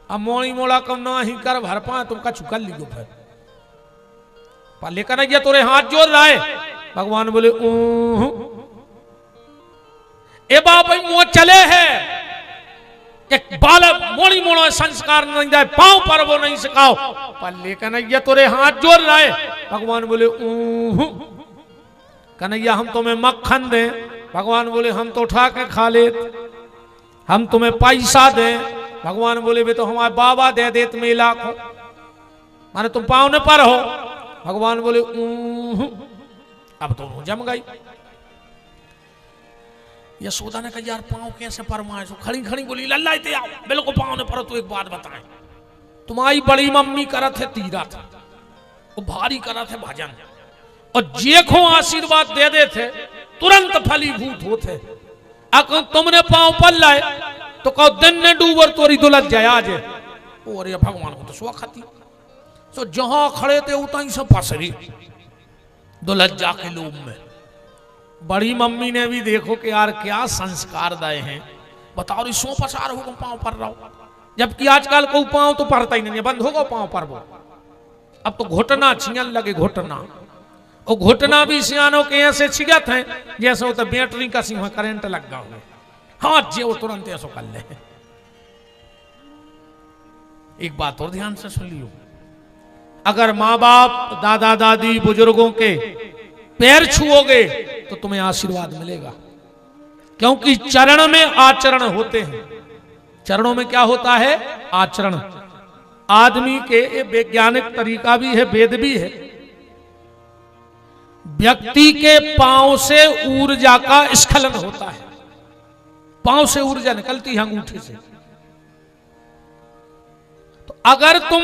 अब मोड़ी मोड़ा कम ना ही कर भर पाए, तुम कछु कर लियो फिर, पर लेकर गया तोरे हाथ जोड़ रहा है, भगवान बोले ऊहू। ए बाप मुंह चले है, एक बालक मोड़ी मोड़ो संस्कार नहीं जाए, पांव पर वो नहीं सिखाओ, पर लेकर ये तोरे हाथ जोड़ रहा है, भगवान बोले ऊहू। कन्हैया हम तुम्हें मक्खन दें, भगवान बोले हम तो उठा के खा ले। हम तुम्हें पैसा दें, भगवान बोले वे तो हमारे बाबा दे देत मेला को, माने तुम पाँव न पर हो, भगवान बोले ऊहू। अब तो जम गई। यशोदा ने कहा यार पाँव कैसे परमाए, खड़ी खड़ी बोली लल्ला इते आओ, बिल्कुल पाँव ने परो। तो एक बात बताएं, तुम्हारी बड़ी मम्मी करत है तीरथ, वो भारी करत है भजन, और जे को आशीर्वाद दे दे थे तुरंत फलीभूत होते। अगर तुमने पाँव पर लाए तो कहो दिन ने डूबर तोरी दुलत जाया जे, और ये भगवान को तो सुआ खाती। तो जहां खड़े थे उतना ही सब फंसरी दुलत जाके लोग में। बड़ी मम्मी ने भी देखो कि यार क्या संस्कार दए हैं, बताओ री सो पसार होगा पाँव पर रहो, जबकि आजकल को पाँव तो पड़ता ही नहीं है, बंद होगा पाँव पर वो। अब तो घुटना छियन लगे, घुटना, और घुटना भी सियानों के ऐसे छिगत हैं जैसे वो तो बैटरी का सिंह करंट लग गया हो, हाथ जे वो तुरंत ऐसा कर ले। एक बात और ध्यान से सुन लियो, अगर माँ बाप दादा दादी बुजुर्गों के पैर छुओगे तो तुम्हें आशीर्वाद मिलेगा, क्योंकि चरण में आचरण होते हैं। चरणों में क्या होता है? आचरण। आदमी के वैज्ञानिक तरीका भी है, वेद भी है। व्यक्ति के पांव से ऊर्जा का स्खलन होता है, पांव से ऊर्जा निकलती है अंगूठे से। तो अगर तुम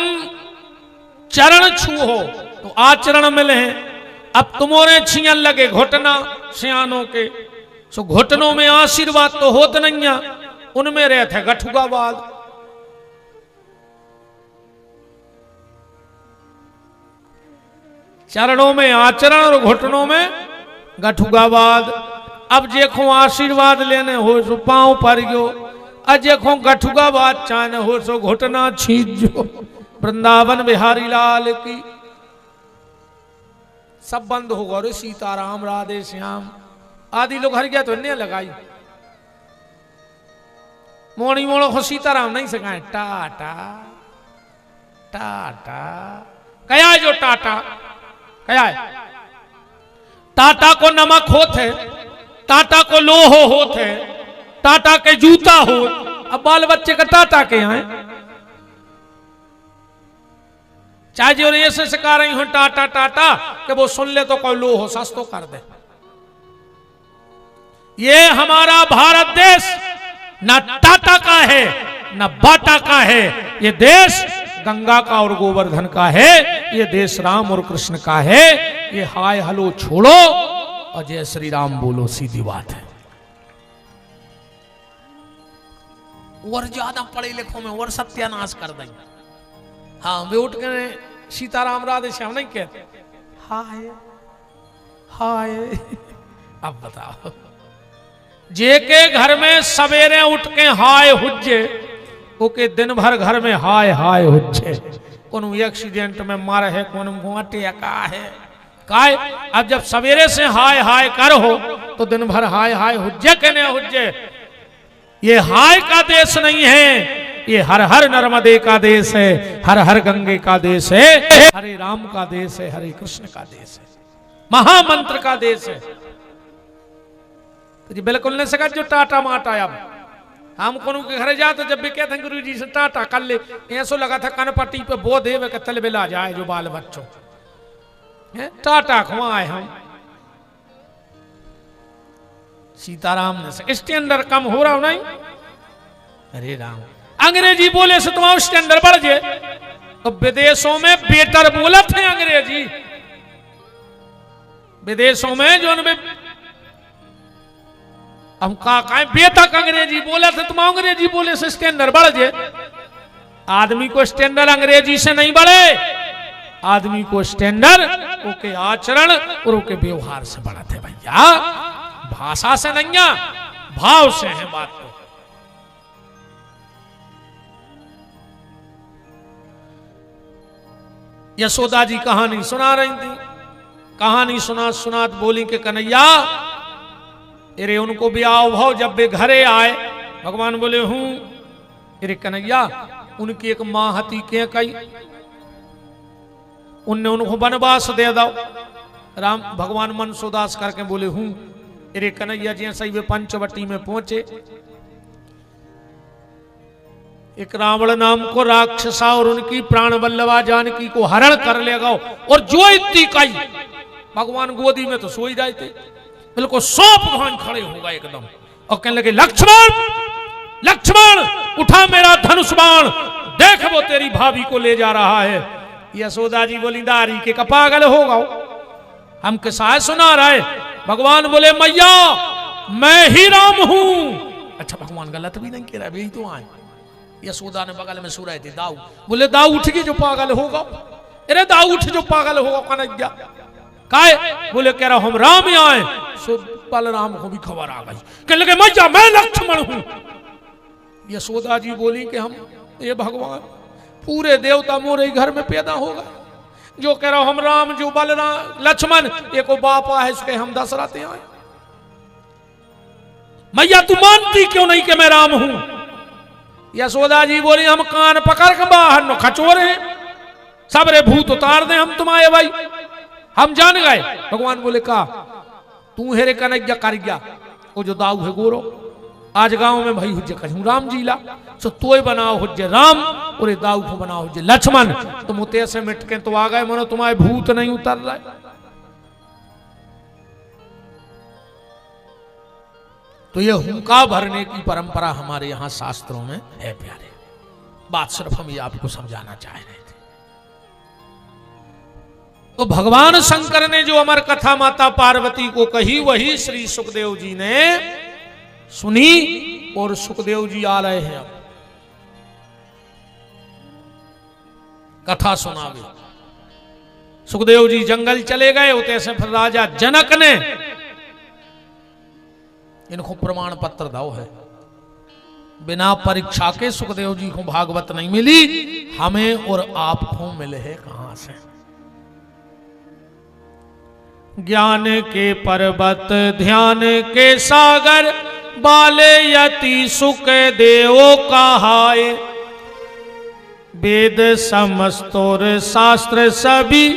चरण छुओ तो आचरण मिले हैं। अब तुम्हारे छियन लगे घुटना सियानों के, सो घुटनों में आशीर्वाद तो होत नहीं है, उनमें रहते गठुगावाद। चरणों में आचरण और घुटनों में गठुगावाद। अब देखो आशीर्वाद लेने हो सो पांव पर गयो, अजेखो गठुगावाद चाहने हो सो घुटना छींचो। वृंदावन बिहारी लाल की। सब बंद हो गए, सीताराम राधे श्याम आदि लोग हर गया तो नहीं लगाई। मोड़ी मोड़ो को सीताराम नहीं सकाए, टाटा टाटा कया है जो टाटा कया है? टाटा को नमक होते, टाटा को लोहो होते, टाटा के जूता हो। अब बाल बच्चे का टाटा के आए, चाहे जो ऐसे सिखा रही हो टाटा टाटा कि वो सुन ले तो कोई लोहो सस्तो कर दे। ये हमारा भारत देश न टाटा का है न बाटा का है, ये देश गंगा का और गोवर्धन का है, ये देश राम और कृष्ण का है। ये हाय हलो छोड़ो और जय श्री राम बोलो, सीधी बात है। और ज्यादा पढ़े लिखों में और सत्यानाश कर देंगे। हाँ वे उठ के सीताराम राधे श्याम नहीं कहते हाय हाय। अब बताओ, जे के घर में सवेरे उठ के हाय हुज्जे, ओके दिन भर घर में हाय हाय हुज्जे। कोनो एक्सीडेंट में मर है, कोनो घोटे का है काय। अब जब सवेरे से हाय हाय कर हो तो दिन भर हाय हाय हुज्जे के ने हुज्जे। ये हाय का देश नहीं है, ये हर हर नर्मदे का देश है, हर हर गंगे का देश है, हरे राम का देश है, हरे कृष्ण का देश है, महामंत्र का देश है। तो जी बिल्कुल नहीं सका जो टाटा माटा। अब हम कोनो के घर जाते जब भी कहते हैं गुरु जी से टाटा कर ले, ऐसा लगा था कनपट्टी पे बो देव के तल बिला जाए जो बाल बच्चों टाटा खुआए। हम सीताराम ने स्टैंडर्ड कम हो रहा नहीं। अरे राम, अंग्रेजी बोले से तुम्हारा स्टैंडर्ड बढ़ जाए। तो विदेशों में बेटर बोला थे अंग्रेजी, विदेशों में जो हम का बेतक अंग्रेजी बोला थे, तुम अंग्रेजी बोले से स्टैंडर्ड बढ़ जाए। आदमी को स्टैंडर्ड अंग्रेजी से नहीं बढ़े, आदमी को स्टैंडर्ड ओके आचरण और ओके व्यवहार से बढ़ाते भैया, भाषा से नहीं भाव से है बात। तो यशोदा जी कहानी सुना रही थी, कहानी सुना बोली के कन्हैया अरे उनको भी आओ भाव। जब वे घरे आए भगवान बोले हूं। अरे कन्हैया उनकी एक मां हती के कई, उनने उनको वनवास दे दो। राम भगवान मन सुदास करके बोले हूं। अरे कन्हैया जैसे वे पंचवटी में पहुंचे, एक रावण नाम को राक्षसा और उनकी प्राण वल्लभा जानकी को हरण कर लेगा। और जो इतनी कई भगवान गोदी में तो सो ही रहे थे, बिल्कुल सौंप भान खड़े हो गए एकदम और कहने लगे लक्ष्मण लक्ष्मण उठा मेरा धनुष बाण, देख वो तेरी भाभी को ले जा रहा है। यशोदा जी बोली दारी के पागल होगा, हम किसा सुना रहे। भगवान बोले मैया मैं ही राम हूं। अच्छा भगवान गलत भी नहीं कह रहा, यही तो आए। यशोदा ने बगल में सो रहे थे दाऊ, बोले दाऊ उठ गई जो पागल होगा। अरे दाऊ उठ जो पागल होगा कन्हैया काय। बोले कह रहा हम राम आए। सो बलराम को भी खबर आ गई, कहने लगे मैया मैं लक्ष्मण हूं। यशोदा जी बोली कि हम ये भगवान पूरे देवता मोरे घर में पैदा हो गए, जो कह रहा हम राम जो बलराम लक्ष्मण एक बापा है इसके हम दशरथ आए। मैया तू मानती क्यों नहीं कि मैं राम हूं। यशोदा जी बोली हम कान पकड़ के बाहर न खचोर हैं, सबरे भूत उतार दे हम तुम्हारे भाई, हम जान गए। भगवान बोले का तू हेरे कन्हैया कर गया, वो जो दाऊ है गोरो आज गांव में भाई हुज्जे कहूं राम जीला, सो तोय बनाओ हुज्जे राम और दाऊ को बनाओ हुज्जे लक्ष्मण। तुम उते से मिट के तो आ गए, मनो तुम्हारे भूत नहीं उतर रहे। तो ये हुंका भरने की परंपरा हमारे यहां शास्त्रों में है प्यारे। बात सिर्फ हम ये आपको समझाना चाह रहे थे। तो भगवान शंकर ने जो अमर कथा माता पार्वती को कही वही श्री सुखदेव जी ने सुनी और सुखदेव जी आ रहे हैं अब कथा सुनावे। सुखदेव जी जंगल चले गए, उते से फिर राजा जनक ने इनको प्रमाण पत्र दाओ है, बिना परीक्षा के सुखदेव जी को भागवत नहीं मिली, हमें और आपको मिले है कहां से। ज्ञान के पर्वत ध्यान के सागर बाले यति सुख देव कहाए, वेद समस्तोर शास्त्र सभी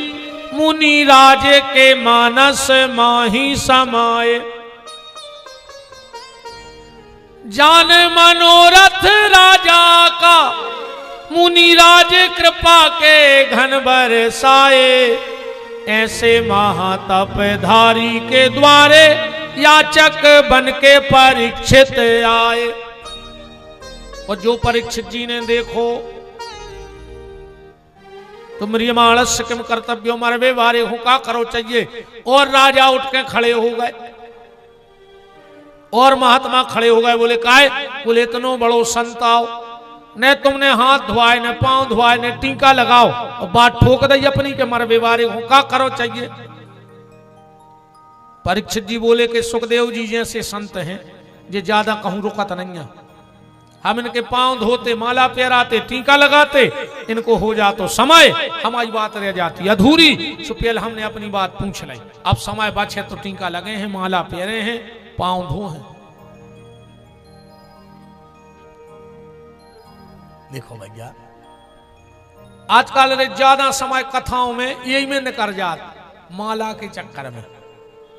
मुनि राज के मानस माही समाये, जान मनोरथ राजा का मुनि राज कृपा के घन बरसाए, ऐसे महातप धारी के द्वारे याचक बन के परीक्षित आए। और जो परीक्षित जी ने देखो तुम म्रियमाणस्य किम कर्तव्यो मरवे वारे हो का करो चाहिए। और राजा उठ के खड़े हो गए और महात्मा खड़े हो गए, बोले काहे? बोले इतनो बड़ो संत आओ, न तुमने हाथ धोआए न पांव धोआए न टीका लगाओ और बात ठोक दई अपनी के मरवे वारे हो का करो चाहिए। परीक्षित जी बोले कि सुखदेव जी जैसे संत हैं जे ज्यादा कहूं रुकत नहीं है, हम इनके पांव धोते माला पहराते टीका लगाते इनको हो जातो समय, हमारी बात रह जाती अधूरी। सुपेल हमने अपनी बात पूछ ली, अब समय बचे तो टीका लगे हैं, माला पहरे हैं, पांव धो हैं। देखो भैया आजकल रे ज्यादा समय कथाओं में यही में निकल जात माला के चक्कर में।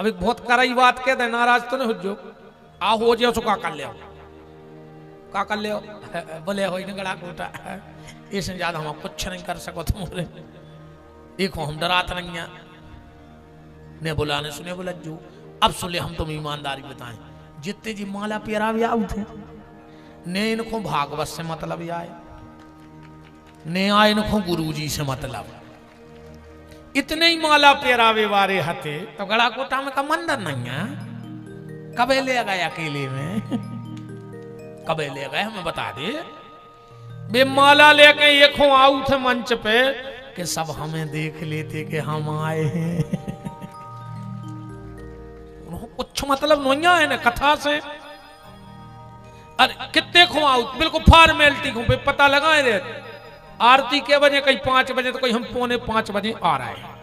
अब एक बहुत कराई बात कह दे, नाराज तो नहीं हो जो, आ हो जाओ तो का कर ले, का कर ले बोले हो गड़ा गोटा इससे ज्यादा हम कुछ नहीं कर सको तुमरे, देखो हम डरात नहीं है ने बोला ने सुने बोला जो। अब सुने हम तुम ईमानदारी बताएं, जितने जी माला प्यारा भी आउ थे ने इनको भागवत से मतलब आए, ने आए इनको गुरु जी से मतलब, इतने ही माला पेरावे वारे हते तो गड़ा कोटा में का मंदिर नहीं है, कबे ले गए अकेले में कबे ले गए हमें बता दे। बे माला लेके ये खो आउ थे मंच पे कि सब हमें देख लेते कि हम आए हैं कुछ मतलब नहीं है ना कथा से। अरे कितने खो आउ बिल्कुल फॉर्मेलिटी को पता लगाए रे, आरती के बजे कहीं 5 बजे तो कहीं हम 4:45 बजे आ रहे हैं।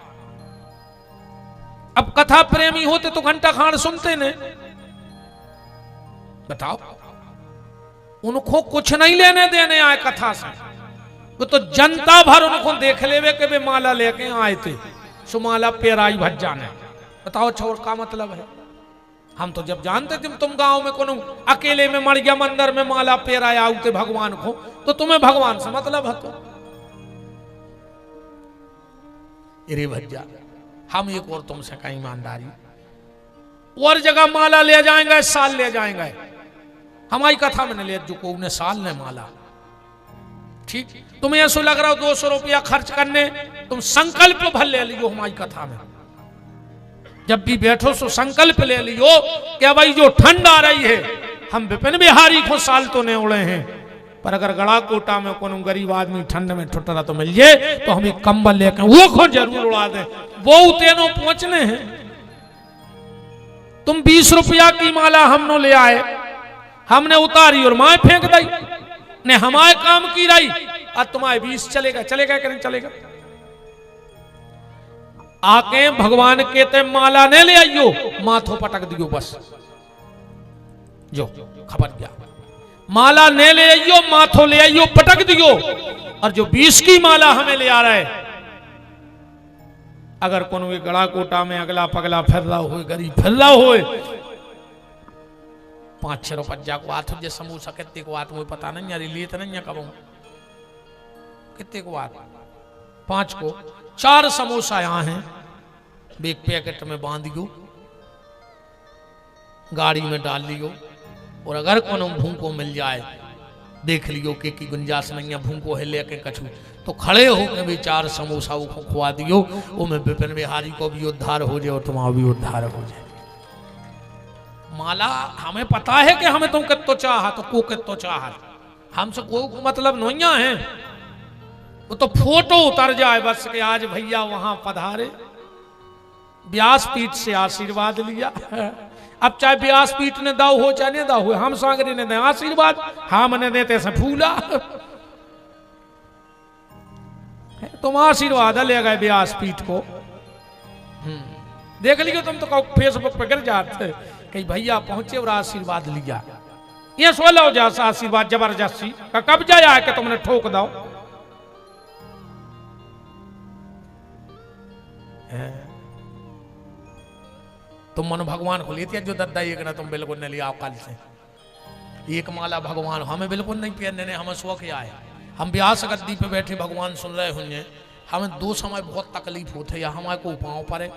अब कथा प्रेमी होते तो घंटा खान सुनते ने, बताओ उनको कुछ नहीं लेने देने आए कथा से, वो तो जनता भर उनको देख लेवे के वे माला लेके आए थे, सो माला पेराई भज जाने। बताओ छोर का मतलब है? हम तो जब जानते थे तुम गांव में कोनो अकेले में मर गया मंदिर में माला पेराया आउते भगवान को, तो तुम्हें भगवान से मतलब है तो अरे भज्जा हम एक और तुमसे का ईमानदारी और जगह माला ले जाएंगे, साल ले जाएंगे, हमारी कथा में ले जो को उन्हें साल ने माला। ठीक तुम्हें ऐसा लग रहा हो 200 रुपया खर्च करने, तुम संकल्प भर ले लियो हमारी कथा में, जब भी बैठो सो संकल्प ले लियो कि भाई जो ठंड आ रही है हम विपिन बिहारी को साल तो नहीं उड़े हैं, पर अगर गड़ा कोटा में कोनो गरीब आदमी ठंड में ठुटरा तो मिल जाए तो हम एक कंबल लेकर वो को जरूर उड़ा दें, वो तेनों पहुंचने हैं। तुम 20 रुपया की माला हमने ले आए, हमने उतारी और माए फेंक दी, ने हमारे काम की रही, और तुम्हारे 20 चलेगा चलेगा कि नहीं चलेगा? आके भगवान के ते माला ने ले आइयो, माथो पटक दियो बस, जो खबर गया माला ने ले आइयो, माथो ले आइयो पटक दियो। और जो 20 की माला हमें ले आ रहा है, अगर कोनो गड़ा कोटा में अगला पगला फिर रहा हो, गरीब फिर रहा हो, 5-6 रुपया को आठ जे समोसा कितने को आठ मुझे पता नहीं यार, लिए तो नहीं है कब कितने को आठ, 5 को 4 समोसा यहाँ हैं, एक पैकेट में बांधियो, गाड़ी में डाल लियो, और अगर कोनो भूखो मिल जाए देख लियो कि गुंजाइश नहीं है भूखो है लेके कछु, तो खड़े होकर भी 4 समोसा को खुआ दियो, वो में विपिन बिहारी को भी उद्धार हो जाए और तुम्हारा भी उद्धार हो जाए। माला हमें पता है कि हमें तुम कितो चाह तो को कितो चाह, हमसे कोई मतलब नहीं है, वो तो फोटो उतर जाए बस कि आज भैया वहां पधारे, व्यासपीठ से आशीर्वाद लिया। अब चाहे व्यासपीठ ने दाव हो चाहे दाव हो, हम सागरी ने दे आशीर्वाद, हम ने देते से फूला, तुम आशीर्वाद ले गए व्यासपीठ को। देख लियो तुम तो फेसबुक पे गिर जाते कहीं भैया पहुंचे और आशीर्वाद लिया, ये सोलो जैसा आशीर्वाद जबरदस्ती का कब जाया है कि तुमने ठोक दो। तुम मन भगवान को लेते जो दद्दा एक ना तुम बिल्कुल नहीं लिया कल से, एक माला भगवान हमें बिल्कुल नहीं पहनने, हमें शौक आए, हम व्यास गद्दी पे बैठे भगवान सुन रहे होंगे, हमें 2 समय बहुत तकलीफ होते या हमारे को पाँव पड़े,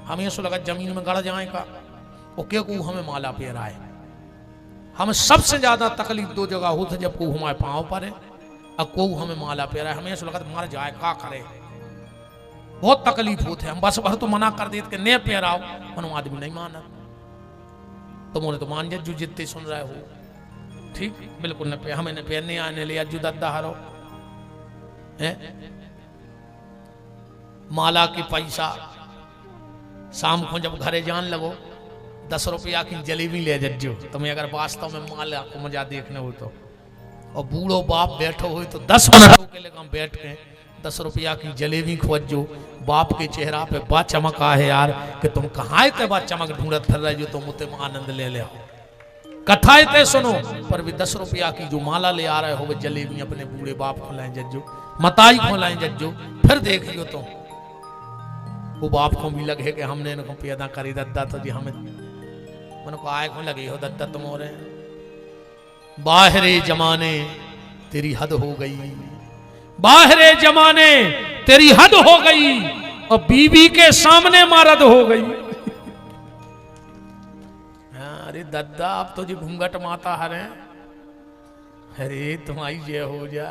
हमें ऐसा लगा जमीन में गड़ जाएगा, वो क्या को हमें माला पहराए। हमें सबसे ज्यादा तकलीफ 2 जगह होती जब को हमारे पाँव पड़े और को हमें माला पहराए, हमें ऐसा लगा मार जाए का करे, बहुत तकलीफ होते हम बस भर तो मना कर देते कि ने पेराओ मनो आदमी नहीं माना तुम तो मान जू जितने सुन रहे हो ठीक बिल्कुल न पे हमें न पहनने आने ले अज्जू दद्दा हरो है माला की पैसा शाम को जब घरे जान लगो 10 रुपया की जलेबी ले जज्जो तुम्हें अगर वास्तव में माला को मजा देखने हो तो और बूढ़ो बाप बैठो हो तो 10 मिनट के लिए बैठ के 10 रुपया की जलेबी खोजो बाप के चेहरा पे बा चमक है यार कि तुम कहाँ ते बा चमक ढूंढत फिर रहे जो तुम उते आनंद ले ले कथाएं ते सुनो पर भी 10 रुपया की जो माला ले आ रहे हो वो जलेबी अपने बूढ़े बाप को लाए जज्जो मताई को लाए जज्जो फिर देखियो तुम वो बाप को भी लगे कि हमने इनको पैदा करी दद्दा तो जी हमें मन को आए को लगी हो दद्दा तुम हो रहे बाहरे जमाने तेरी हद हो गई बाहरे जमाने तेरी हद हो गई और बीवी के सामने मारद हो गई अरे दद्दा आप तो जी घूंघट माता हरे अरे तुम्हारी जय हो जा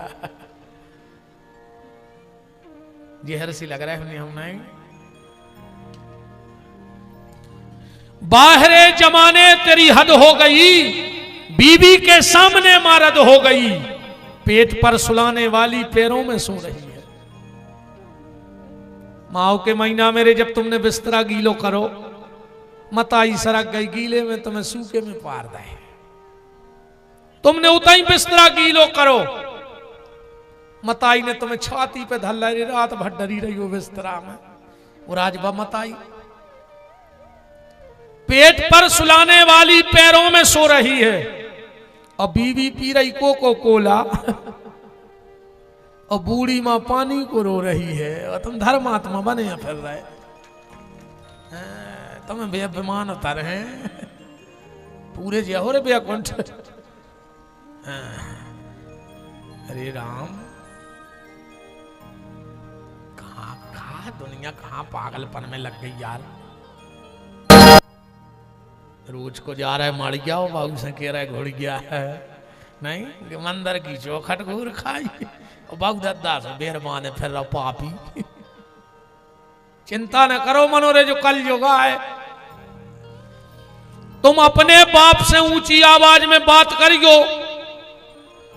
जहर सी लग रहा है हम नहीं बाहरे जमाने तेरी हद हो गई बीवी के सामने मारद हो गई पेट पर सुलाने वाली पैरों में सो रही है माओ के महीना मेरे जब तुमने बिस्तरा गीलो करो मताई सरक गई गीले में तुम्हें सूखे में पार दे तुमने उताई बिस्तरा गीलो करो मताई ने तुम्हें छाती पे धल्ला रात भर डरी रही हो बिस्तरा में वो राजबा मताई पेट पर सुलाने वाली पैरों में सो रही है और बीवी पी रही कोको कोला और बूढ़ी मां पानी को रो रही है और तुम धर्मात्मा बने फिर रहे तुम्हें बेअभिमान उतर हैं पूरे जय हो रे बेकुंठ अरे राम कहाँ दुनिया कहाँ पागलपन में लग गई यार रोज को जा रहा है मर गया हो बाबू से कह रहा है घुड़ गया है नहीं मंदिर की चौखट घूर खाई और बाबू दद्दा से बेरमान है फिर पापी चिंता न करो मनोरे जो कल योगा है तुम अपने बाप से ऊंची आवाज में बात करियो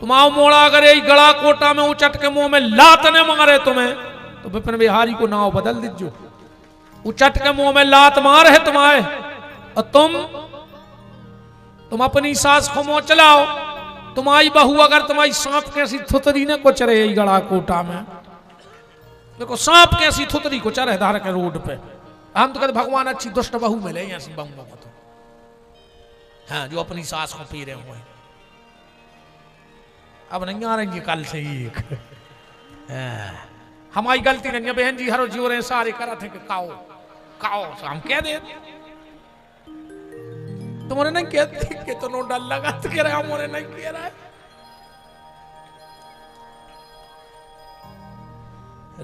तुम आओ मोड़ा अगर यही गड़ा कोटा में उचट के मुंह में लात ने मारे तुम्हें तो विपिन बिहारी को नाव बदल दीजो उचट के मुंह में लात मार है तुम्हारे और तुम अपनी सास को मोह चलाओ तुम्हारी बहू अगर तुम्हारी सांप कैसी थुतरी ने को चरे गड़ा कोटा में देखो सांप कैसी थुतरी को चरे धार के रोड पे हम तो कहते भगवान अच्छी दुष्ट बहू मिले ऐसी बहू को तो हाँ जो अपनी सास को पी रहे हुए अब नहीं आ रही कल से ही एक हमारी गलती नहीं है बहन जी हरो जो रहे सारे करा थे कि काओ काओ हम कह दे तुम्हारे नहीं कहते कि तो नो डर लगा तो कह रहा हमारे नहीं कह रहा है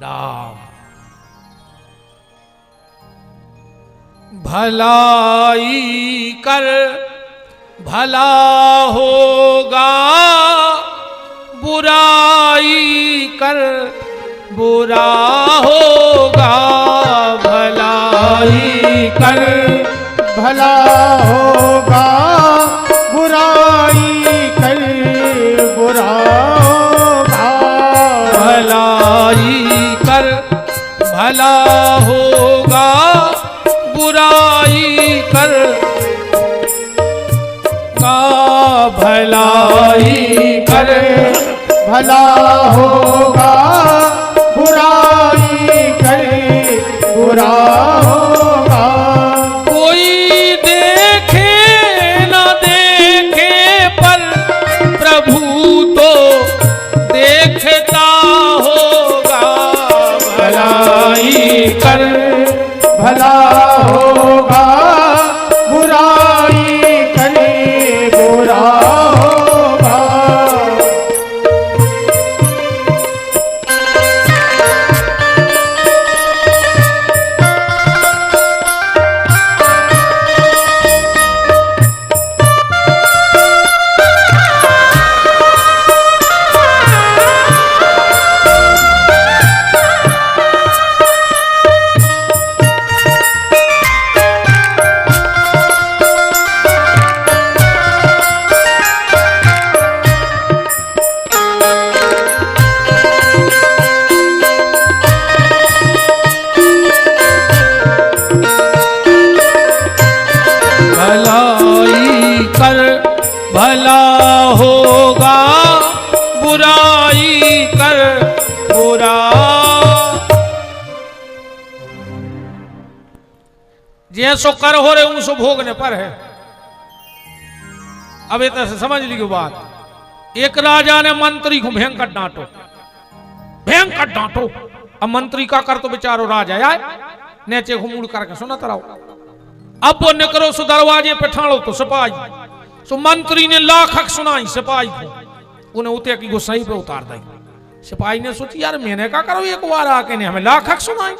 राम भलाई कर भला होगा बुराई कर बुरा होगा भलाई कर भला होगा बुराई कर बुरा होगा भलाई कर भला होगा बुराई कर का भलाई कर भला होगा बुराई कर बुरा होगा कोई देखे न देखे पर प्रभु तो देखता होगा भलाई कर भला होगा बुराई कर बुरा होगा बुराई कर बुरा। जैसो कर हो रहे उनसो भोगने पर है। अब इतना से समझ ली बात। एक राजा ने मंत्री को भयंकर डांटो, भयंकर डांटो। अब मंत्री का कर तो बेचारो राजा आए नेचे को मुड़ करके सुनत रहो। अब वो निकलो सो दरवाजे पे ठाणो तो सिपाही सो मंत्री ने लाख हक सुनाई सिपाही को, उन्हें उते की गुस्साई पे उतार दी। सिपाही ने सोची यार मैंने क्या करो एक बार आके ने हमें लाख हक सुनाई।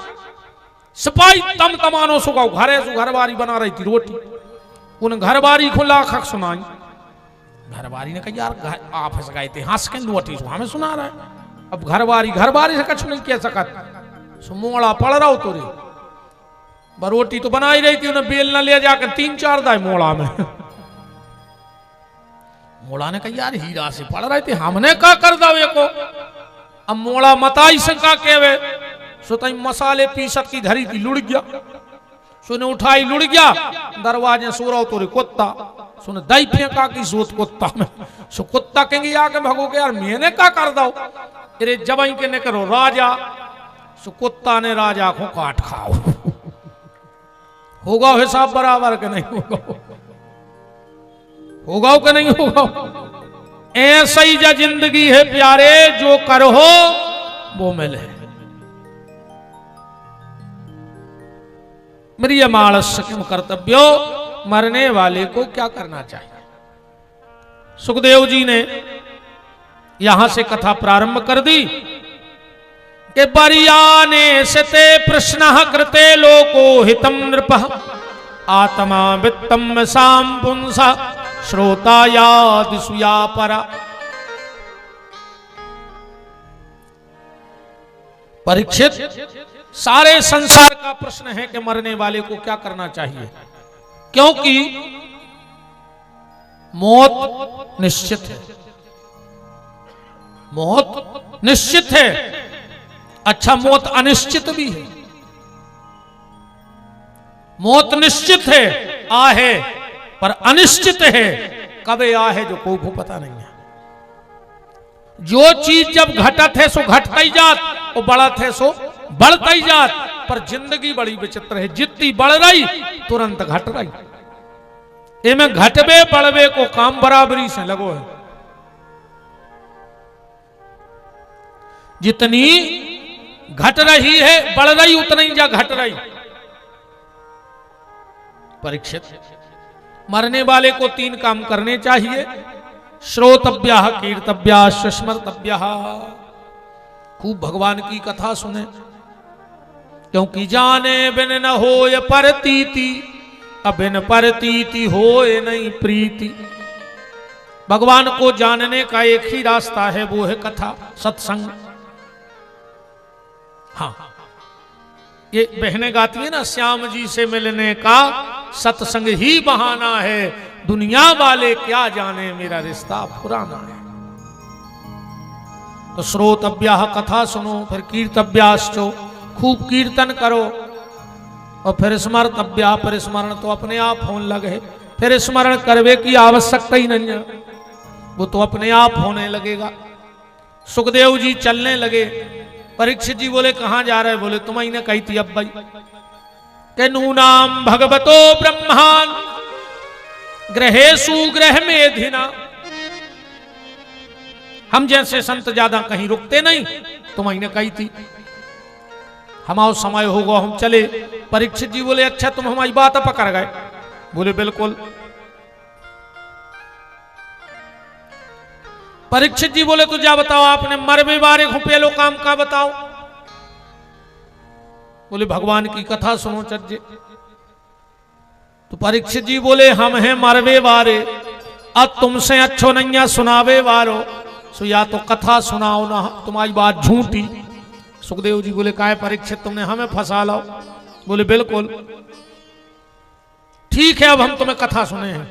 सिपाही तम तमानो सो घरे सो घरवारी बना रही थी रोटी, उन घरवारी को लाख हक सुनाई। घरवारी ने कहा यार आप हंस गए थे हंस के रोटी सो हमें सुना रहा है। अब घरवारी से कछ नहीं कह सकत सो मोड़ा पड़ रहा हो तो रे रोटी तो बनाई रही थी, उन्हें बेल न ले जाकर 3-4 दाए मोड़ा में। मोड़ा ने कहा यार हीरा से पड़ रहे थे हमने क्या कर दो ये को। अब मोड़ा मताई से का केवे सो तई मसाले पीसत की धरी थी लुढ़ गया सो ने उठाई लुढ़ गया। दरवाजे सो रहा तो रे कुत्ता सुन दई फेंका की सोत कुत्ता में सो कुत्ता कहेंगे आके भगो के यार मैंने क्या कर दो। अरे जबाई के ने करो राजा सो कुत्ता ने राजा को काट खाओ। होगा हिसाब बराबर के नहीं होगा, होगा कि नहीं होगा। ऐसा ही जा जिंदगी है प्यारे जो करो वो मिले। मेरी मानस किम कर्तव्यो मरने वाले को क्या करना चाहिए। सुखदेव जी ने यहां से कथा प्रारंभ कर दी कि बरियाने सते प्रश्न कृते लोको हितम नृप आत्मा वित्तम साम पुंसा श्रोता याद सुया परा। परीक्षित सारे संसार का प्रश्न है कि मरने वाले को क्या करना चाहिए, क्योंकि मौत निश्चित है, मौत निश्चित है। अच्छा मौत अनिश्चित भी है। मौत निश्चित है आहे पर अनिश्चित है, कब आहे जो कोई को पता नहीं है। जो चीज जब घटत है सो घटता ही जात और बढ़त है सो बढ़ता ही जात। पर जिंदगी बड़ी विचित्र है, जितनी बढ़ रही तुरंत घट रही। इनमें घटबे बढ़वे को काम बराबरी से लगो है। जितनी घट रही है बढ़ रही उतनी जा घट रही। परीक्षित मरने वाले को 3 काम करने चाहिए। श्रोतव्या कीर्तव्या स्मर्तव्या। खूब भगवान की कथा सुने, क्योंकि जाने बिन न होय परतीति अबिन परतीति होय नहीं प्रीति। भगवान को जानने का एक ही रास्ता है, वो है कथा सत्संग। हाँ ये बहनें गाती है ना, श्याम जी से मिलने का सत्संग ही बहाना है, दुनिया वाले क्या जाने मेरा रिश्ता पुराना है। तो श्रोतव्या कथा सुनो, फिर कीर्तव्याश्चो खूब कीर्तन करो, और फिर स्मर्तव्या पर स्मरण तो अपने आप होने लगे। फिर स्मरण करवे की आवश्यकता ही नहीं है, वो तो अपने आप होने लगेगा। सुखदेव जी चलने लगे। परीक्षित जी बोले कहां जा रहे? बोले तुम्हें ने कही थी अब भाई के नूनाम भगवतो ब्रह्मान ग्रहेसु ग्रह मेधिना। हम जैसे संत ज्यादा कहीं रुकते नहीं, तुम्हें ने कही थी हमारा समय होगा हम चले। परीक्षित जी बोले अच्छा तुम हमारी बात पकड़ गए? बोले बिल्कुल। परीक्षित जी बोले तो जा बताओ आपने मरवे बारे को पहलो काम का बताओ। बोले भगवान की कथा सुनो चज्जे। तो परीक्षित जी बोले हम हैं मरवे वारे, अब तुमसे अच्छो नैया सुनावे वारो, सो या तो कथा सुनाओ ना तुम्हारी बात झूठी। सुखदेव जी बोले काहे परीक्षित तुमने हमें फंसा लो? बोले बिल्कुल ठीक है अब हम तुम्हें कथा सुने हैं।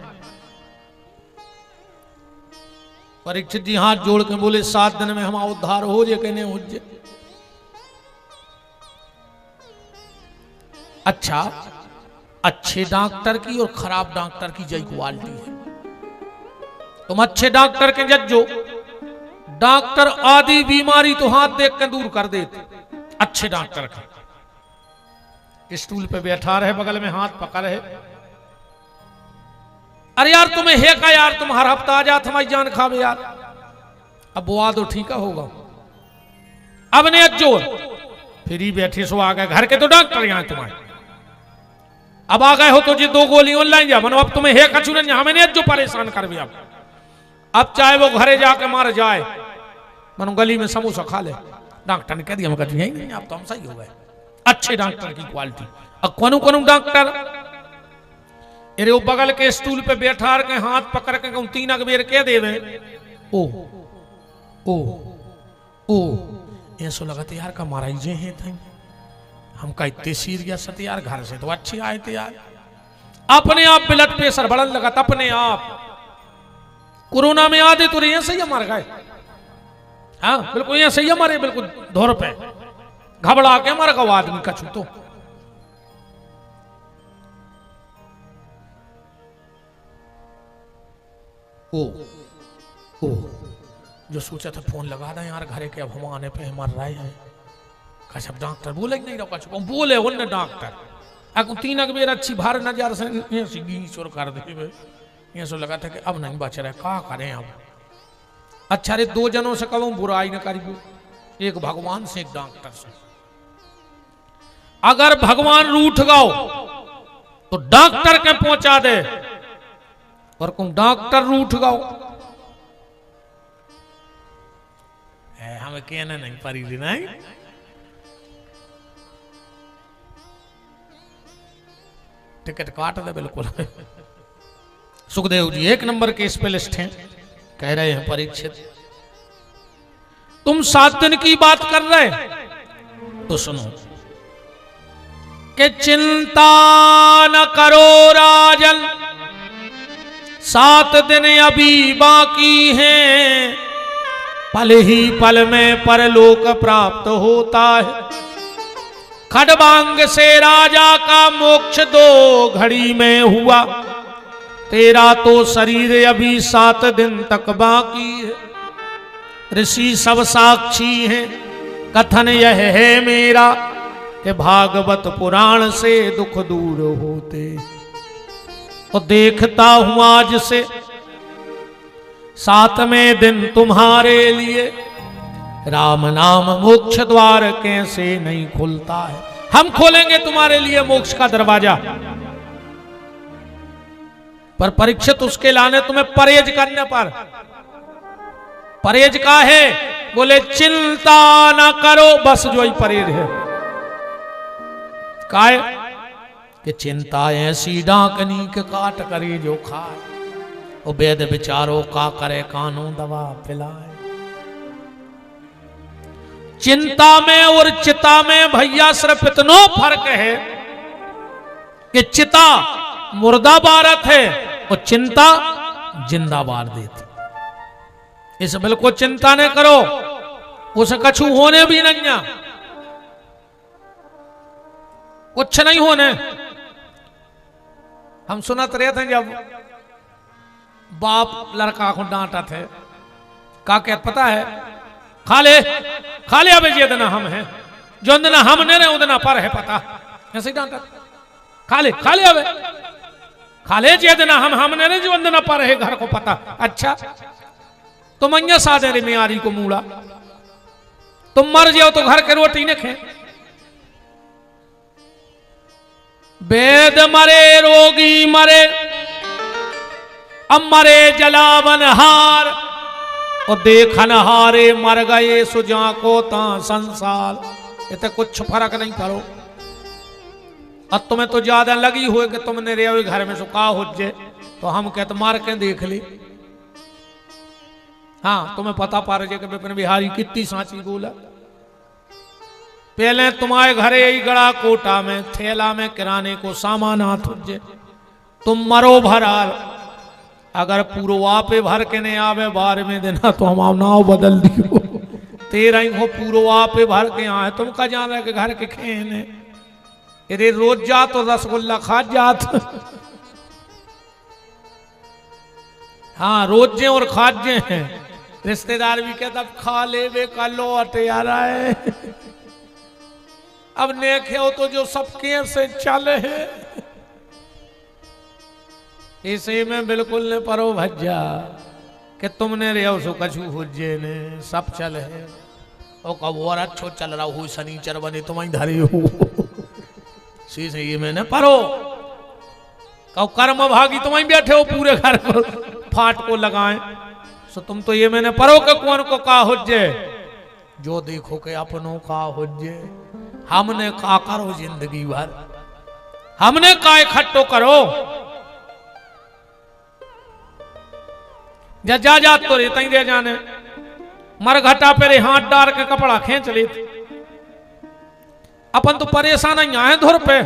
परीक्षित जी हाथ जोड़ के बोले 7 दिन में हमारा उद्धार हो जे कहने हो जे। अच्छा अच्छे डॉक्टर की और खराब डॉक्टर की जय क्वालिटी है। तुम अच्छे डॉक्टर के जज्जो, डॉक्टर आदि बीमारी तो हाथ देख के दूर कर देते। अच्छे डॉक्टर का स्टूल पे बैठा रहे, बगल में हाथ पकड़ रहे, अरे यार तुम्हें है का यार, तुम हर हफ्ता आ जा, हमारी जान खावे यार। अब वो आ दो ठीक होगा, अब ने जोर फिर बैठे सो आ गए घर के तो डॉक्टर यहाँ तुम्हारे, अब आ गए हो तो जी 2 गोली ऑनलाइन जा, मनो अब तुम्हें है कछु नहीं, हमें नहीं जो परेशान कर भी। अब चाहे वो घरे जाके मार जाए, मनो गली में समोसा खा ले, डॉक्टर ने कह दिया मैं यही नहीं, अब तो हम सही हो गए। अच्छे डॉक्टर की क्वालिटी। अब कौन कौन डॉक्टर अरे वो बगल के स्टूल पे बैठा के हाथ पकड़ के 3 अगबेर कह देवे, ओ ओ ओ ऐसा लगता यार का मारा जे है थे, हम का इतने सीरियस थे यार, घर से तो अच्छे आए थे यार। अपने आप ब्लड प्रेशर बढ़ने लगा था अपने आप। कोरोना में आधे तो ऐसे ही मर गए, हाँ बिल्कुल ऐसे ही हमारे बिल्कुल धोर पे घबरा के मर गया आदमी कछु तो। ओ जो सोचा था फोन लगा रहे यार घरे के, अब हम आने पे मर रहे हैं, कछ अब डॉक्टर बोले नहीं रहो, कछ बोले उन डॉक्टर अग 3 अगबेर अच्छी भार नजर से चोर कर दे, ये सो लगा था कि अब नहीं बच रहे, क्या करें अब। अच्छा रे 2 जनों से कहूं बुराई न करियो, एक भगवान से एक डॉक्टर से। अगर भगवान रूठ गाओ तो डॉक्टर के पहुंचा दे, और कौन डॉक्टर रूठ गाओ हमें कहना नहीं परी नहीं। टिकट काट दे बिल्कुल। सुखदेव जी 1 नंबर के स्पेलिस्ट हैं, कह रहे हैं परीक्षित तुम 7 दिन की बात कर रहे तो सुनो कि चिंता न करो राजन, 7 दिन अभी बाकी हैं, पल ही पल में परलोक प्राप्त होता है। खडबांग से राजा का मोक्ष 2 घड़ी में हुआ, तेरा तो शरीर अभी 7 दिन तक बाकी है। ऋषि सब साक्षी हैं, कथन यह है मेरा कि भागवत पुराण से दुख दूर होते। और देखता हूं आज से 7वें दिन तुम्हारे लिए राम नाम मोक्ष द्वार कैसे नहीं खुलता है। हम खोलेंगे तुम्हारे लिए मोक्ष का दरवाजा, पर परीक्षित उसके लाने तुम्हें परहेज करने पर। परहेज का है, बोले चिंता ना करो, बस जो ही परहेज है। काय कि चिंता ऐसी डाकनी के काट करे जो खाए, वो वेद विचारो का करे कानून दवा पिलाए। चिंता में और चिता में भैया सिर्फ इतना फर्क है कि चिता मुर्दा बारत है और चिंता जिंदा बार देती। इस बिल्कुल चिंता नहीं करो, उसे कछु होने भी नहीं, कुछ नहीं होने। हम सुनत रहे थे जब बाप लड़का को डांटा थे, का क्या पता है, खा ले अबे जे देना हम हैं, जो देना हम ने रहे उतना पर है पता, ऐसे ही डांटा, खा ले अबे, खा ले जे देना हम ने रहे, जो देना पर है घर को पता। अच्छा तुम अन्य साधे रे मियारी को मूड़ा, तुम मर जाओ तो घर के रोटी न खे। वेद मरे रोगी मरे, अब मरे जलावन हार, और देखन हारे मर गए सुजा को ता संसार। इतने कुछ फर्क नहीं पड़ो। अब तुम्हें तो ज्यादा लगी हुए कि तुमने रे घर में सुखा हो जाए, तो हम कहते मार के देख ली। हाँ तुम्हें पता पा रहे कि विपिन बिहारी कितनी साची बोला। पहले तुम्हारे घरे ही गड़ा कोटा में थैला में किराने को सामान हाथ उज्जे, तुम मरो भराल, अगर पूर्वा पे भर के नहीं आवे 12वें दिन तो हम नाव बदल दियो। 13 को पूर्वा पे भर के आए, तुम का जान रहे कि घर के खेने अरे रोज जा तो रसगुल्ला खा जात। हाँ रोजे और खाजे हैं, रिश्तेदार भी कहता खा ले बे का लौट आ रहा है। अब नेक हो तो जो सबके से चले है, इसी में बिल्कुल ने परो भज्जा कि तुमने रे सो कछु हुज्जे ने सब चल है। ओ कब और अच्छो चल रहा हो शनिचर बने तुम्हारी धरी हो सी से ये मैंने परो कब कर्म भागी तुम्हारी बैठे हो पूरे घर को फाट को लगाए। सो तुम तो ये मैंने परो के कौन को का हुज्जे जो देखो के अपनों का हुज्जे। हमने का करो जिंदगी भर, हमने का इकट्ठो करो। जा तो रहता ही दे जाने मरघटा पे हाथ डाल के कपड़ा खींच ले। अपन तो परेशान ही आए धुर पे।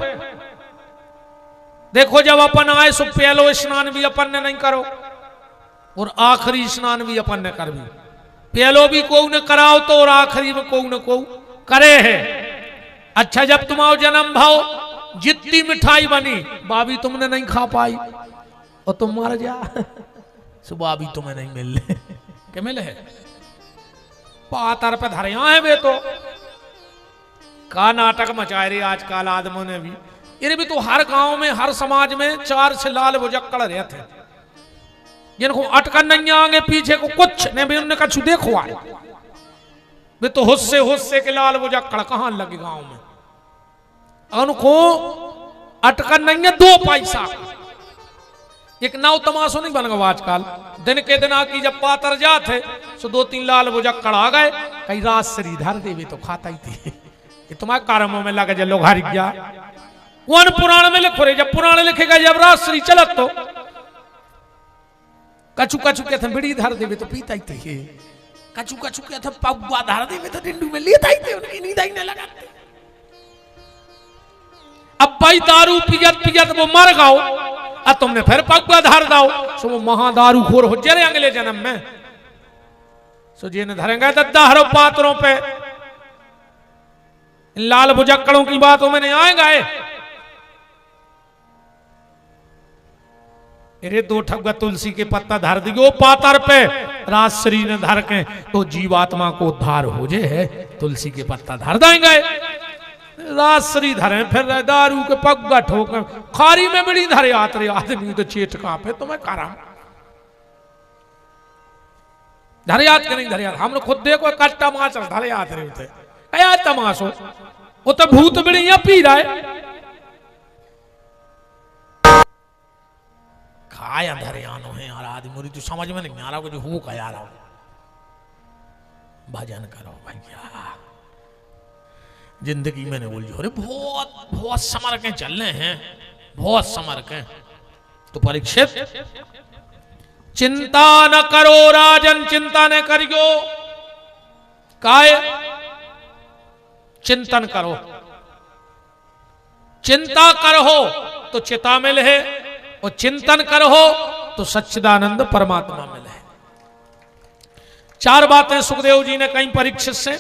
देखो जब अपन आए सो पहलो स्नान भी अपन ने नहीं करो और आखिरी स्नान भी अपन ने कर भी। पहलो भी को ने कराओ तो और आखिरी में को करे है। अच्छा जब तुम्हारा जन्म भाव जितनी मिठाई बनी बाबी तुमने नहीं खा पाई और तुम मर जा सुबह भी तुम्हें नहीं मिल ले के मिले है पातर पे धरे है वे तो का नाटक मचाए रहे आजकल आदमों ने भी। ये भी तो हर गांव में हर समाज में 4 से लाल बुजक्कड़ रहे थे जिनको अटकन नहीं आगे पीछे को कुछ नहीं भी उन्होंने कछु देखो आए वे तो हुस्से के लाल बुजक्कड़ कहां लगे गांव में। उनको अटकन नहीं है 2 पैसा एक नाव तमाशो नहीं बन गया आजकल। दिन के दिन आकी जब पातर जाते सो 2-3 लाल बुजक्कड़ आ गए कई रात श्रीधर देवी तो खाता ही थे कि तुम्हारे कर्मों में लगे लोग हार गया। कौन पुराण में लिखो रे जब पुराण लिखेगा जब रात श्री चलत तो कछु कछु कहते बिड़ी धर देवे तो पीता ही थे। कछु कछु कहते पौवा धर देवे तो डिंडू में लेता ही थे उनकी नींद ही न लगाते। अब भाई दारू पियत वो मर गाओ अब तुमने फिर पौवा धर दाओ सो वो महादारू खोर हो जरे अगले जन्म में। सो जी ने धरेंगे दद्दा हरो पात्रों पे इन लाल बुजक्कड़ों की बातों में नहीं आएगा। अरे 2 ठगुआ तुलसी के पत्ता धर दियो पातर पे राजश्री ने धर के तो जीवात्मा को उद्धार हो जे है तुलसी के पत्ता धर देंगे। राजश्री धरे फिर दारू के पग्गा ठोक खारी में बड़ी धरे आतरे आदमी तो चेट कांपे तुम्हें करा धरे याद के नहीं धरे याद। हम लोग खुद देखो कट्टा माच धरे याद रहे होते क्या तमाशो वो तो भूत बिड़िया पी रहा है खाया धरे आनो है यार आदमी तो समझ में नहीं आ रहा कुछ हूँ का यार भजन करो भैया जिंदगी में नहीं बोल जो बहुत समर के चलने हैं बहुत समर के। तो परीक्षित चिंता न करो राजन चिंता न करियो काय चिंतन करो। चिंता करो तो चिता मिल है और चिंतन करो तो सच्चिदानंद परमात्मा मिले। 4 बातें सुखदेव जी ने कहीं परीक्षित से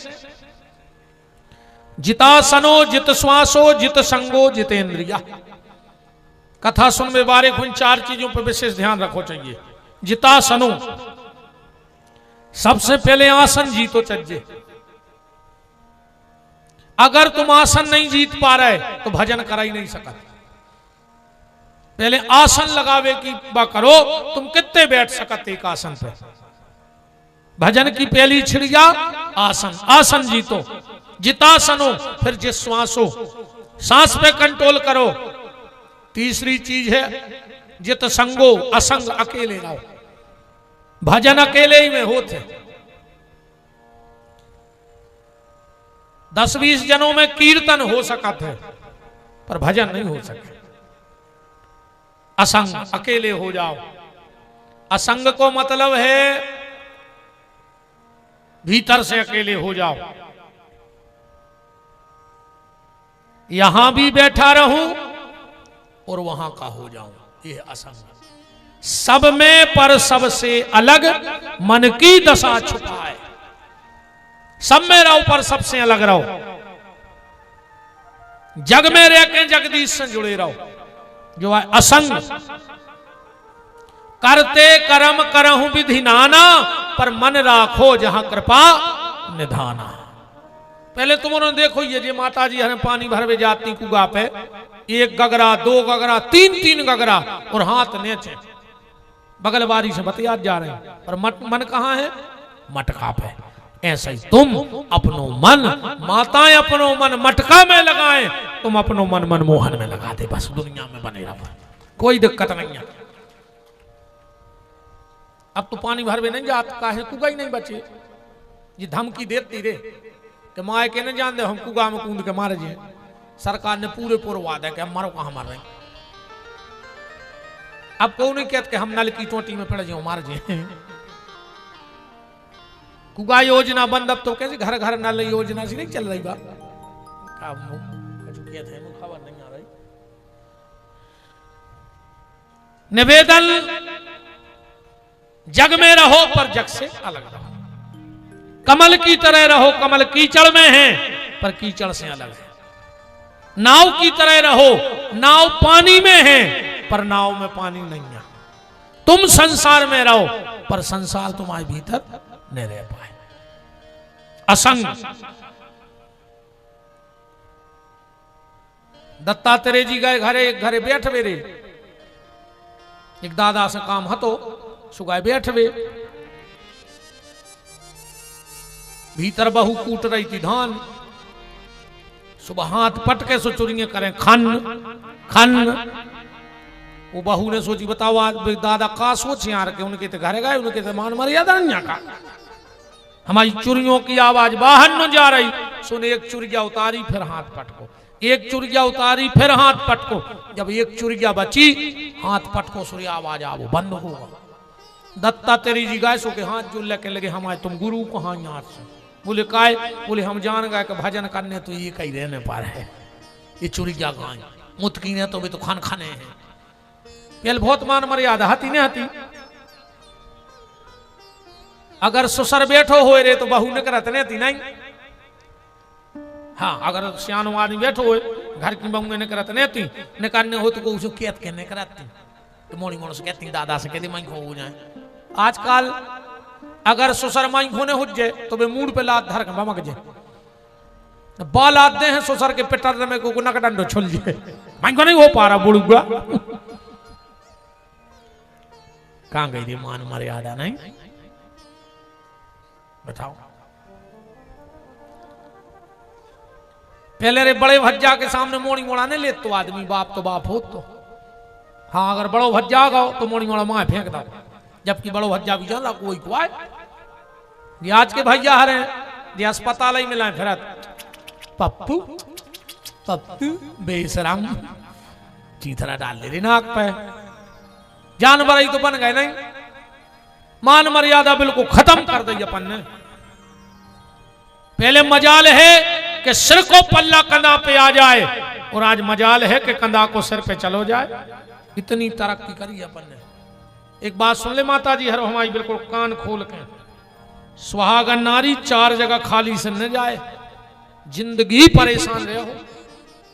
जितासनो जित श्वासो जित संगो जितेंद्रिया। कथा सुन में बारे उन 4 चीजों पर विशेष ध्यान रखो चाहिए। जितासनो सबसे पहले आसन जीतो चज्जे। अगर तुम आसन नहीं जीत पा रहे तो भजन करा ही नहीं सका। पहले आसन लगावे की बा करो तुम कितने बैठ सकते एक आसन पे। भजन की पहली छिड़िया आसन आसन जीतो जितासनो फिर जिश्वासो सांस पे कंट्रोल करो। तीसरी चीज है जित संगो असंग अकेले रहो। भजन अकेले ही में होते 10-20 जनों में कीर्तन हो सका थे पर भजन नहीं हो सके। असंग अकेले हो जाओ। असंग को मतलब है भीतर से अकेले हो जाओ। यहां भी बैठा रहूं और वहां का हो जाऊं ये असंग। सब में पर सबसे अलग मन की दशा छुपाए। सब में रहो पर सबसे अलग रहो। जग में रह के जगदीश से जुड़े रहो जो है असंग। करते कर्म करहु विधि नाना, पर मन राखो जहां कृपा निधाना। पहले तुम उन्होंने देखो ये माता जी हमें पानी भरवे जाती कुआ पे, एक गगरा, दो गगरा, तीन गगरा और हाथ नीचे बगल बारी से बतिया जा रहे हैं, पर मन कहाँ है? मटका पे। ऐसा ही तुम अपनो मन, माताएं अपनो मन मटका में लगाएं, तुम अपनो मन मनमोहन में लगा दे, बस दुनिया में बने रहो, कोई दिक्कत नहीं है। अब तो पानी भरवे नहीं जाता, काहे कुआ ही नहीं बचे। ये धमकी देती रे कि माए के नहीं जान दे, हम कुआ में कूद के मारे जे। सरकार ने पूरे वादा है कि हम मारो कहां मार रहे। अब क्यों नहीं कहते कि हम नल की टोटी में पड़ जाओ मार जे। कुआ योजना बंद, अब तो कैसे घर घर नल योजना से नहीं चल रही बात। खबर नहीं आ रही। निवेदन, जग में रहो पर जग से अलग रहो। कमल की तरह रहो, कमल कीचड़ में है पर कीचड़ से अलग है। नाव की तरह रहो, नाव पानी में है पर नाव में पानी नहीं है। तुम संसार में रहो पर संसार तुम्हारे भीतर नहीं रह पाए। असंग, दत्तात्रेय जी गए घरे बैठवे रे, एक दादा से काम हतो, सुगाए बैठवे, भीतर बहू कूट रही थी धान। सुबह हाथ पटके सो चुरियां करें खन खन। वो बहू ने सोची बताओ आज दादा का सोच यार के उनके तो घर गए, उनके तो मान मर्यादा नहीं का। हमारी चुरियों की आवाज बाहर न जा रही। सुने एक चुरिया उतारी फिर हाथ पटको, एक चुरिया उतारी फिर हाथ पटको। जब एक चुरिया बची हाथ पटको सूर्य आवाज आवो बंद होगा। दत्तात्रेय जी गाय सो के हाथ जुड़ लेके लगे हमारे तुम गुरु कहाँ यहाँ से। बोले काय? बोले हम जान गए कि भजन करने तो ये कहीं रहने पर है, ये चुरिया गाय मुतकी ने तो भी तो खान खाने हैं। पहले बहुत मान मर्यादा हती नहीं हती। अगर ससुर बैठो हो रे तो बहू ने करत नहीं थी नहीं। हाँ, अगर सियानो आदमी बैठो हो घर की बहू ने करत नहीं थी, ने करने हो तो को उसे कहत के नहीं करती तो मोड़ी मोड़ से कहती दादा से कहती माई हो जाए। आजकल अगर ससुर माई होने हो जाए तो वे मूड पे लात धर के बमक जाए। बाल आते हैं ससुर के पिटर में को नक डंडो छुल जाए। माई को नहीं हो पा रहा बुढ़ुआ। कहां गई थी मान मर्यादा? नहीं बताओ। पहले रे बड़े भज्जा के सामने मोड़ी मोड़ा नहीं ले तो आदमी बाप तो बाप हो तो। हाँ, अगर बड़ो भज्जा गाओ तो मोड़ी मोड़ा माए फेंक दो, जबकि बड़ो भज्जा भी जाना कोई को आए। ये आज के भैया हरे ये अस्पताल ही मिलाए फिर पप्पू पप्पू बेशरम चीथरा डाल ले नाक पे। जानवर ही तो बन गए नहीं। मान मर्यादा बिल्कुल खत्म कर दी अपन ने। पहले मजाल है कि सिर को पल्ला कंधा पे आ जाए और आज मजाल है कि कंधा को सिर पे चलो जाए। इतनी तरक्की करी अपन ने। एक बात सुन ले माता जी हर हमारी बिल्कुल कान खोल के। सुहागन नारी चार जगह खाली से न जाए, जिंदगी परेशान रहे हो।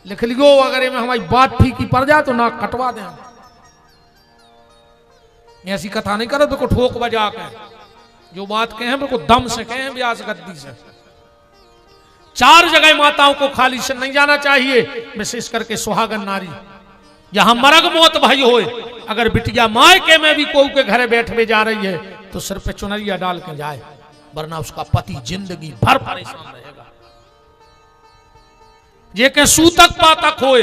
लिख लियो अगर में हमारी बात फीकी पड़ जाए तो ना कटवा दें। ऐसी कथा नहीं करो बिल्कुल ठोक बजा के। जो बात कहे बिल्कुल दम से कहे, ब्यास गद्दी से। चार जगह माताओं को खाली से नहीं जाना चाहिए, विशेष करके सुहागन नारी। यहां मरग मौत भाई होए, अगर बिटिया मायके में भी कोई के घरे बैठवे जा रही है तो सिर पे चुनरिया डाल के जाए, वरना उसका पति जिंदगी भर परेशान रहेगा। ये के सूतक पातक होए,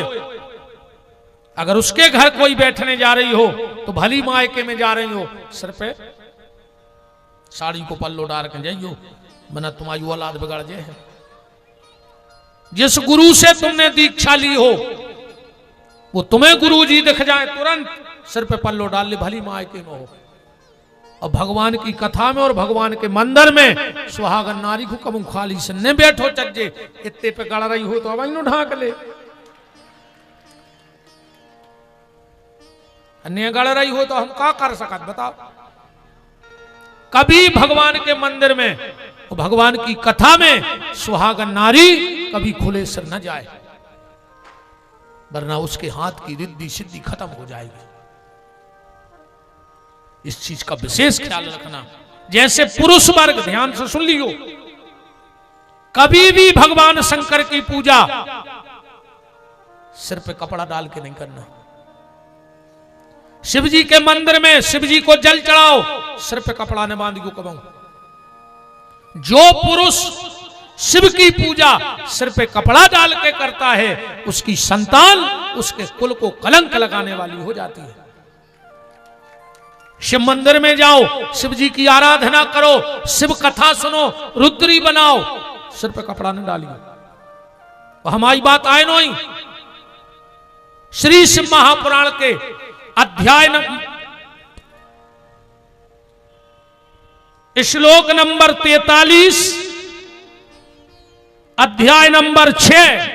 अगर उसके घर कोई बैठने जा रही हो तो भली मायके में जा रही हो, सिर पे साड़ी को पल्लो डाल के जाइयो, वरना तुम्हारी औलाद बिगड़ जाए। जिस गुरु से तुमने दीक्षा ली हो वो तुम्हें गुरु जी दिख जाए तुरंत सिर पे पल्लो डाल ले, भली मायके में हो। और भगवान की कथा में और भगवान के मंदिर में सुहागन नारी को कबू खाली से न बैठो चज्जे। इतने पे गड़ रही हो तो अब इन ढाक ले, अन्य गड़ रही हो तो हम क्या कर सकत बताओ। कभी भगवान के मंदिर में भगवान की कथा में सुहागन नारी कभी खुले सिर न जाए, वरना उसके हाथ की रिद्धि सिद्धि खत्म हो जाएगी। इस चीज का विशेष ख्याल रखना। जैसे पुरुष वर्ग, ध्यान से सुन लियो, कभी भी भगवान शंकर की पूजा सिर पे कपड़ा डाल के नहीं करना। शिव जी के मंदिर में शिव जी को जल चढ़ाओ, सिर पे कपड़ा न बांध को कबाऊ। जो पुरुष शिव की पूजा सिर पे कपड़ा डाल के करता है, उसकी संतान उसके कुल को कलंक लगाने वाली हो जाती है। शिव मंदिर में जाओ, शिव जी की आराधना करो, शिव कथा सुनो, रुद्री बनाओ, सिर पे कपड़ा न डालिए। तो हमारी बात आए नहीं। श्री शिव महापुराण के अध्याय श्लोक नंबर 43, अध्याय नंबर 6,